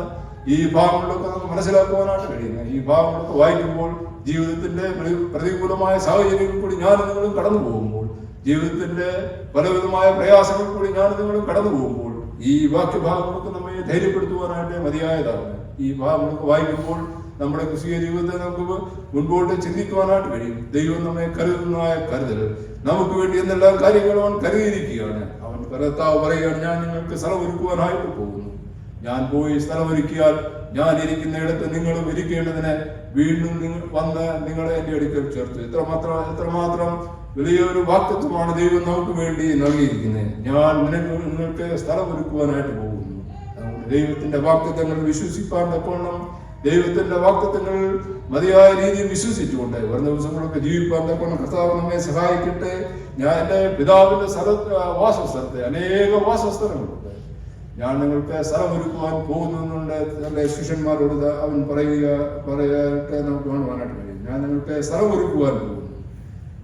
ഈ ഭാഗങ്ങളിലൊക്കെ നമുക്ക് മനസ്സിലാക്കുവാനായിട്ട് കഴിയുന്നത്. ഈ ഭാഗങ്ങളൊക്കെ വായിക്കുമ്പോൾ ജീവിതത്തിന്റെ പ്രതികൂലമായ സാഹചര്യങ്ങളിൽ കൂടി ഞാൻ നിങ്ങളും കടന്നു പോകുമ്പോൾ, ജീവിതത്തിന്റെ പലവിധമായ പ്രയാസങ്ങളിൽ കൂടി ഞാൻ നിങ്ങളും കടന്നു പോകുമ്പോൾ ഈ വാക്യഭാഗങ്ങളൊക്കെ നമ്മെ ധൈര്യപ്പെടുത്തുവാനായിട്ട് മതിയായതാണ്. ഈ ഭാഗങ്ങളൊക്കെ വായിക്കുമ്പോൾ നമ്മുടെ ക്രിസ്തീയ ജീവിതത്തെ നമുക്ക് മുൻപോട്ട് ചിന്തിക്കുവാനായിട്ട് കഴിയും. ദൈവം നമ്മെ കരുതുന്നതായ കരുതൽ നമുക്ക് വേണ്ടി എന്നുള്ള കാര്യങ്ങൾ അവൻ കരുതിയിരിക്കുകയാണ്. അവൻ കർത്താവ് പറയുകയാണ്, ഞാൻ നിങ്ങൾക്ക് സ്ഥലമൊരുക്കുവാനായിട്ട് പോകുന്നു. ഞാൻ പോയി സ്ഥലമൊരുക്കിയാൽ ഞാൻ ഇരിക്കുന്ന ഇടത്ത് നിങ്ങളും ഇരിക്കേണ്ടതിന് വീണ്ടും വന്ന് നിങ്ങളെ എൻ്റെ അടുക്കൽ ചേർത്തു. എത്രമാത്രം വലിയൊരു വാക്തത്വമാണ് ദൈവം നമുക്ക് വേണ്ടി നൽകിയിരിക്കുന്നത്. ഞാൻ നിങ്ങൾക്ക് സ്ഥലമൊരുക്കുവാനായിട്ട് പോകുന്നു. ദൈവത്തിന്റെ വാക്തത്വങ്ങൾ വിശ്വസിപ്പാൻ തക്കവണ്ണം ദൈവത്തിന്റെ വാക്തത്വങ്ങൾ മതിയായ രീതിയിൽ വിശ്വസിച്ചുകൊണ്ട് വരുന്ന ദിവസങ്ങളൊക്കെ ജീവിപ്പാൻ തക്കവണ്ണം കർത്താവ് നമ്മെ സഹായിക്കട്ടെ. ഞാൻ എൻ്റെ പിതാവിന്റെ വാസസ്ഥലത്തെ അനേക വാസസ്ഥലങ്ങളുണ്ട്. ഞാൻ നിങ്ങൾക്ക് സ്ഥലമൊരുക്കുവാൻ പോകുന്നുണ്ട് തന്റെ ശിഷ്യന്മാരോട് അവൻ പറയാനായിട്ട് നമുക്ക് കാണുവാനായിട്ട് കഴിയും. ഞാൻ നിങ്ങൾക്ക് സ്ഥലമൊരുക്കുവാൻ പോകുന്നു.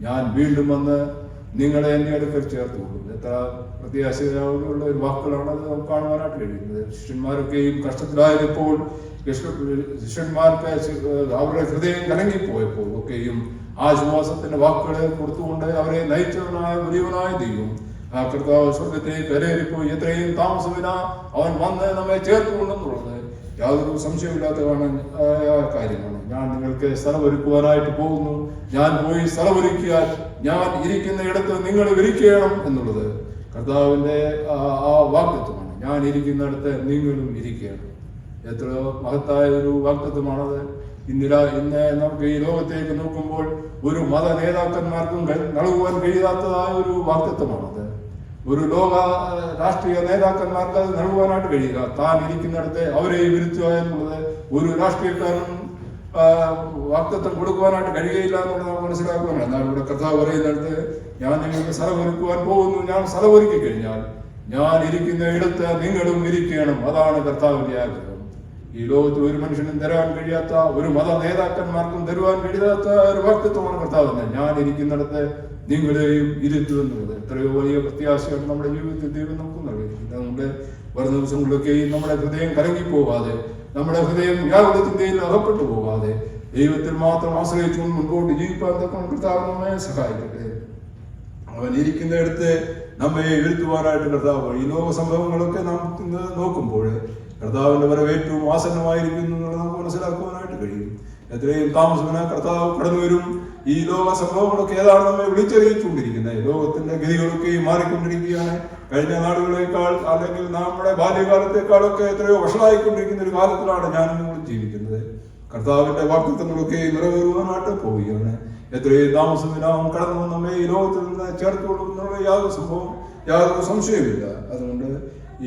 ഞാൻ വീണ്ടും വന്ന് നിങ്ങളെ എൻ്റെ അടുക്കൽ ചേർത്തുകൊള്ളും. എത്ര പ്രത്യാശയുള്ള ഒരു വാക്കുകളാണ് അത് നമുക്ക് കാണുവാനായിട്ട് കഴിയുന്നത്. ശിഷ്യന്മാരൊക്കെയും കഷ്ടത്തിലായപ്പോൾ ശിഷ്യന്മാർക്ക് അവരുടെ ഹൃദയം കലങ്ങിപ്പോയപ്പോൾ ഒക്കെയും ആശ്വാസത്തിന്റെ വാക്കുകളെ കൊടുത്തുകൊണ്ട് അവരെ നയിച്ചവനായ വലിയവനായ ദൈവം ആ കർത്താവ് സ്വർഗത്തിലേക്ക് കരേറിപ്പോയി എത്രയും താമസമില്ല അവൻ വന്ന് നമ്മെ ചേർത്തുകൊണ്ടെന്നുള്ളത് യാതൊരു സംശയമില്ലാത്ത കാര്യമാണ്. ഞാൻ നിങ്ങൾക്ക് സ്ഥലമൊരുക്കുവാനായിട്ട് പോകുന്നു. ഞാൻ പോയി സ്ഥലമൊരുക്കിയാൽ ഞാൻ ഇരിക്കുന്ന ഇടത്ത് നിങ്ങൾ ഇരിക്കണം എന്നുള്ളത് കർത്താവിന്റെ ആ വാക്തത്വമാണ്. ഞാൻ ഇരിക്കുന്നിടത്ത് നിങ്ങളും ഇരിക്കണം. എത്രയോ മഹത്തായ ഒരു വാക്തത്വമാണത്. ഇന്ന് നമുക്ക് ഈ ലോകത്തേക്ക് നോക്കുമ്പോൾ ഒരു മത നേതാക്കന്മാർക്കും നൽകുവാൻ കഴിയാത്തതായ ഒരു വാക്തത്വമാണത്. ഒരു ലോക രാഷ്ട്രീയ നേതാക്കന്മാർക്ക് അത് നൽകുവാനായിട്ട് കഴിയുക. താൻ ഇരിക്കുന്നിടത്ത് അവരെ ഇരുത്തുക എന്നുള്ളത് ഒരു രാഷ്ട്രീയക്കാരനും വാക്തത്വം കൊടുക്കുവാനായിട്ട് കഴിയുകയില്ല എന്നുള്ളത് നമുക്ക് മനസ്സിലാക്കുവാനാണ്. എന്നാൽ ഇവിടെ കർത്താവ് പറയുന്നിടത്ത് ഞാൻ നിങ്ങൾക്ക് സ്ഥലമൊരുക്കുവാൻ പോകുന്നു. ഞാൻ സ്ഥലമൊരുക്കി കഴിഞ്ഞാൽ ഞാൻ ഇരിക്കുന്ന ഇടത്ത് നിങ്ങളും ഇരിക്കണം. അതാണ് കർത്താവിന്റെ ആഗ്രഹം. ഈ ലോകത്ത് ഒരു മനുഷ്യനും തരാൻ കഴിയാത്ത, ഒരു മത നേതാക്കന്മാർക്കും തരുവാൻ കഴിയാത്ത ഒരു വാക്തത്വമാണ് കർത്താവ്. ഞാൻ ഇരിക്കുന്നിടത്ത് നിങ്ങളെയും ഇരുത്തുന്നത് എത്രയോ വലിയ പ്രത്യാശയാണ് നമ്മുടെ ജീവിതത്തിൽ ദൈവം നമുക്ക് നൽകിയിരിക്കുന്നത്. നമ്മുടെ വരുന്ന ദിവസങ്ങളിലൊക്കെയും നമ്മുടെ ഹൃദയം കലങ്ങിപ്പോകാതെ, നമ്മുടെ ഹൃദയം വ്യാകുലത്തിന്റെയിൽ അകപ്പെട്ടു പോകാതെ ദൈവത്തിൽ മാത്രം ആശ്രയിച്ചുകൊണ്ട് മുൻപോട്ട് ജീവിക്കാൻ തക്ക കർത്താവ് നമ്മെ സഹായിക്കട്ടെ. അവൻ ഇരിക്കുന്നിടത്ത് നമ്മെ എഴുത്തുവാനായിട്ട് കർത്താവ് ഈ ലോക സംഭവങ്ങളൊക്കെ നാം ഇന്ന് നോക്കുമ്പോൾ കർത്താവിന്റെ വരവ് ഏറ്റവും ആസന്നമായിരിക്കുന്നു എന്നുള്ളത് നമുക്ക് മനസ്സിലാക്കുവാനായിട്ട് കഴിയും. എത്രയും താമസമെന്ന കർത്താവ് കടന്നു വരും. ഈ ലോക സംഭവങ്ങളൊക്കെ ഏതാണ് നമ്മെ വിളിച്ചറിയിച്ചുകൊണ്ടിരിക്കുന്നത്. ലോകത്തിന്റെ ഗതികളൊക്കെ മാറിക്കൊണ്ടിരിക്കുകയാണ്. കഴിഞ്ഞ നാടുകളേക്കാൾ അല്ലെങ്കിൽ നമ്മുടെ ബാല്യകാലത്തെക്കാളൊക്കെ എത്രയോ വഷളായിക്കൊണ്ടിരിക്കുന്ന ഒരു കാലത്തിലാണ് ഞാനും നിങ്ങളും ജീവിക്കുന്നത്. കർത്താവിന്റെ വാഗ്ദത്തങ്ങളൊക്കെ നിറവേറുവാനായിട്ട് പോവുകയാണ്. എത്രയും താമസമില്ലാവും കടന്നു നമ്മെ ഈ ലോകത്തിൽ നിന്ന് ചേർത്തുകൊള്ളുന്നുള്ള യാതൊരു സംശയമില്ല. അതുകൊണ്ട്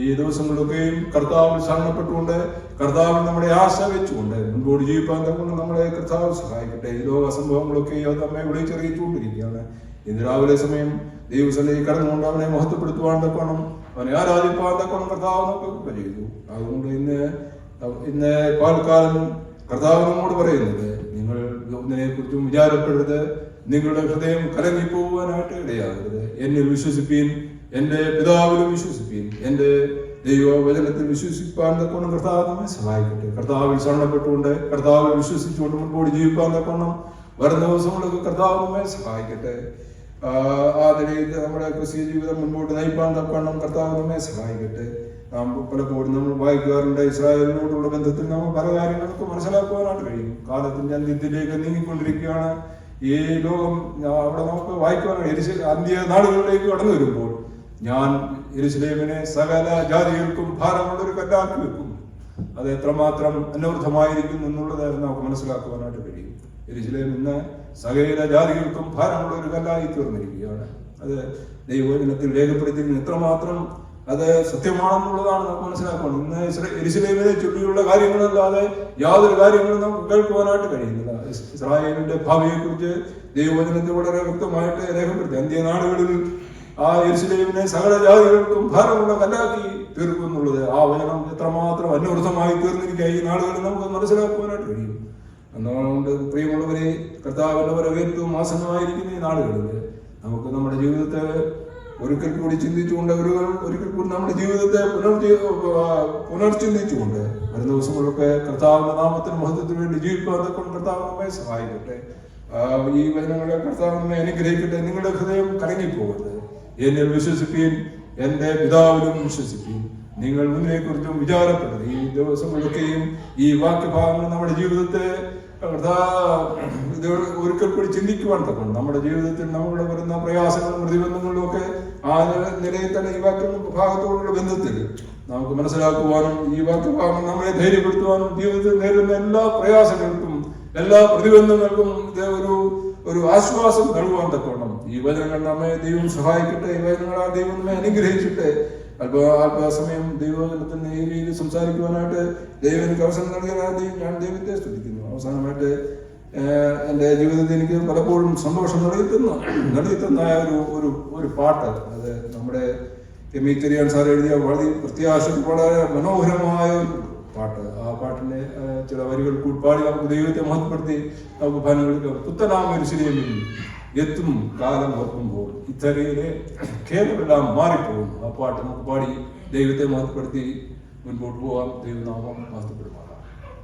ഈ ദിവസങ്ങളൊക്കെയും കർത്താവിൽ ശരണപ്പെട്ടുകൊണ്ട് കർത്താവിൽ നമ്മുടെ ആശ വെച്ചുകൊണ്ട് മുൻപോട്ട് ജീവിക്കാൻ കൊണ്ട് നമ്മളെ കർത്താവ് സഹായിക്കട്ടെ. ഈ ലോക സംഭവങ്ങളൊക്കെ അത് നമ്മെ വിളിച്ചറിയിച്ചുകൊണ്ടിരിക്കുകയാണ്. ഇന്ന് രാവിലെ സമയം ദൈവസന്നിധി കടന്നുകൊണ്ട് അവനെ മഹത്വപ്പെടുത്തുവാൻ തക്കണം, അവനെ ആരാധിപ്പാൻ തക്കണം കർത്താവ് നമുക്ക് ചെയ്തു. അതുകൊണ്ട് ഇന്ന് പാൽക്കാലം കർത്താവ് നമ്മോട് പറയുന്നത്, നിങ്ങൾ ഒന്നിനെ കുറിച്ചും വിചാരപ്പെടരുത്, നിങ്ങളുടെ ഹൃദയം കലങ്ങിപ്പോവാനായിട്ട് ഇടയാകരുത്. എന്നിൽ വിശ്വസിപ്പീൻ, എന്റെ പിതാവിലും വിശ്വസിപ്പീൻ, എന്റെ ദൈവവചനത്തിൽ വിശ്വസിപ്പാൻ തക്കണം കർത്താവ് നമ്മെ സഹായിക്കട്ടെ. കർത്താവിൽ ശരണപ്പെട്ടുകൊണ്ട് കർത്താവിൽ വിശ്വസിച്ചുകൊണ്ട് മുൻപോട്ട് ജീവിക്കാൻ തക്കണം വരുന്ന ദിവസങ്ങളൊക്കെ കർത്താവ് നമ്മെ സഹായിക്കട്ടെ. ആ നിലയിൽ നമ്മുടെ ക്രിസ്തീയ ജീവിതം മുൻപോട്ട് നയിപ്പാൻ തക്കണം കർത്താവ് നമ്മെ സഹായിക്കട്ടെ. നാം പലപ്പോഴും നമ്മൾ വായിക്കാറുണ്ട്, ഇസ്രായേലിനോടുള്ള ബന്ധത്തിൽ നമ്മൾ പല കാര്യങ്ങൾക്ക് മനസ്സിലാക്കുവാനായിട്ട് കഴിയും. കാലത്തിന്റെ അന്ത്യത്തിലേക്ക് നീങ്ങിക്കൊണ്ടിരിക്കുകയാണ് ഈ ലോകം. അവിടെ നമുക്ക് വായിക്കുവാനാണ് അന്ത്യ നാടുകളിലേക്ക് കടന്നു വരുമ്പോൾ, ഞാൻ യെരൂശലേമിനെ സകല ജാതികൾക്കും ഭാരമുള്ളൊരു കല്ലാക്കി വെക്കും. അത് എത്രമാത്രം അനർത്ഥമായിരിക്കും എന്നുള്ളത് നമുക്ക് മനസ്സിലാക്കുവാനായിട്ട് കഴിയും. യെരൂശലേം ഇന്ന് സകല ജാതികൾക്കും ഭാരമുള്ള ഒരു കല്ലായി തീർന്നിരിക്കുകയാണ്. അത് ദൈവവചനത്തിൽ രേഖപ്പെടുത്തിയിരിക്കുന്ന എത്രമാത്രം അത് സത്യമാണെന്നുള്ളതാണ് നമുക്ക് മനസ്സിലാക്കണം. ഇന്ന് യെരൂശലേമിനെ ചുറ്റിയുള്ള കാര്യങ്ങളല്ലാതെ യാതൊരു കാര്യങ്ങളും നമുക്ക് കേൾക്കുവാനായിട്ട് കഴിയുന്നില്ല. ഇസ്രായേലിന്റെ ഭാവിയെ കുറിച്ച് ദൈവവചനത്തിൽ വളരെ വ്യക്തമായിട്ട് രേഖപ്പെടുത്തി, അന്ത്യനാടുകളിൽ ആ യെരൂശലേമിനെ സകല ജാതികൾക്കും ഭാരമുള്ള കല്ലാക്കി തീർക്കും എന്നുള്ളത് ആ വചനം എത്രമാത്രം അന്വർത്ഥമായി തീർന്നിരിക്കുക ഈ നാടുകളിൽ നമുക്ക് മനസ്സിലാക്കുവാനായിട്ട് കഴിയും. അതുകൊണ്ട് പ്രിയമുള്ളവരെ, കർത്താവിന്റെ വരവേൽപ്പും ആസന്നമായിരിക്കുന്ന ഈ നാടുകളിൽ നമുക്ക് നമ്മുടെ ജീവിതത്തെ ഒരിക്കൽ കൂടി ചിന്തിച്ചുകൊണ്ട് ഒരിക്കൽ കൂടി നമ്മുടെ ജീവിതത്തെ പുനർചിന്തിച്ചുകൊണ്ട് ഒരു ദിവസങ്ങളൊക്കെ കർത്താവിന്റെ നാമത്തിന് മഹത്വത്തിന് വേണ്ടി ജീവിക്കാൻ കൊണ്ട് കർത്താവ് നമ്മെ സഹായിക്കട്ടെ. ഈ വചനങ്ങളെ കർത്താവ് നമ്മെ അനുഗ്രഹിക്കട്ടെ. നിങ്ങളുടെ ഹൃദയം കലങ്ങിപ്പോകരുത്. എന്നിൽ വിശ്വസിപ്പീൻ, എന്റെ പിതാവിലും വിശ്വസിപ്പീൻ, നിങ്ങൾ ഇതിനെ കുറിച്ചും വിചാരപ്പെടരുത്. ഈ ദിവസങ്ങളൊക്കെയും ഈ വാക്യഭാഗങ്ങൾ നമ്മുടെ ജീവിതത്തെ ഒരിക്കൽ കൂടി ചിന്തിക്കുവാൻ തക്കണം. നമ്മുടെ ജീവിതത്തിൽ നമ്മുടെ വരുന്ന പ്രയാസങ്ങളും പ്രതിബന്ധങ്ങളും ഒക്കെ ആ നിലയിൽ തന്നെ ഈ വാക്യഭാഗത്തോടുള്ള ബന്ധത്തിൽ നമുക്ക് മനസ്സിലാക്കുവാനും ഈ വാക്യഭാഗം നമ്മളെ ധൈര്യപ്പെടുത്തുവാനും ജീവിതത്തിൽ നേരിടുന്ന എല്ലാ പ്രയാസങ്ങൾക്കും എല്ലാ പ്രതിബന്ധങ്ങൾക്കും ഒരു ആശ്വാസം നൽകുവാൻ തക്കണം. ഈ വചനങ്ങൾ നമ്മെ ദൈവം സഹായിക്കട്ടെ. ഈ വചനങ്ങളാൽ ദൈവം നമ്മെ അനുഗ്രഹിച്ചിട്ട് അല്പസമയം ദൈവവചനത്തിന് ഈ രീതിയിൽ സംസാരിക്കുവാനായിട്ട് ദൈവം എനിക്ക് അവസരം നൽകിയതിനായി ഞാൻ ദൈവത്തെ സ്തുതിക്കുന്നു. അവസാനമായിട്ട് എൻ്റെ ജീവിതത്തിൽ എനിക്ക് പലപ്പോഴും സന്തോഷം നൽകിത്തന്ന ഒരു പാട്ട്, അത് നമ്മുടെ എം.ഇ. ചെറിയാൻ സാർ എഴുതിയ വളരെ പ്രത്യാശയ്ക്ക് വളരെ മനോഹരമായ ഒരു പാട്ട്. ആ പാട്ടിന്റെ ചില വരികൾ കൂട്ടാടി നമുക്ക് ദൈവത്തെ മഹത്വപ്പെടുത്തി നമുക്ക് ഫലങ്ങൾക്ക് പുത്തനാം യെരൂശലേമിൽ എത്തും കാലം ഓർക്കുമ്പോൾ ഇത്തരയിലെ ഖേദമെല്ലാം മാറിപ്പോകും. ആ പാട്ട് നമുക്ക് പാടി ദൈവത്തെ മഹത്വപ്പെടുത്തി മുൻപോട്ട് പോകാം. ദൈവനാമം മഹത്വപ്പെടുത്താം.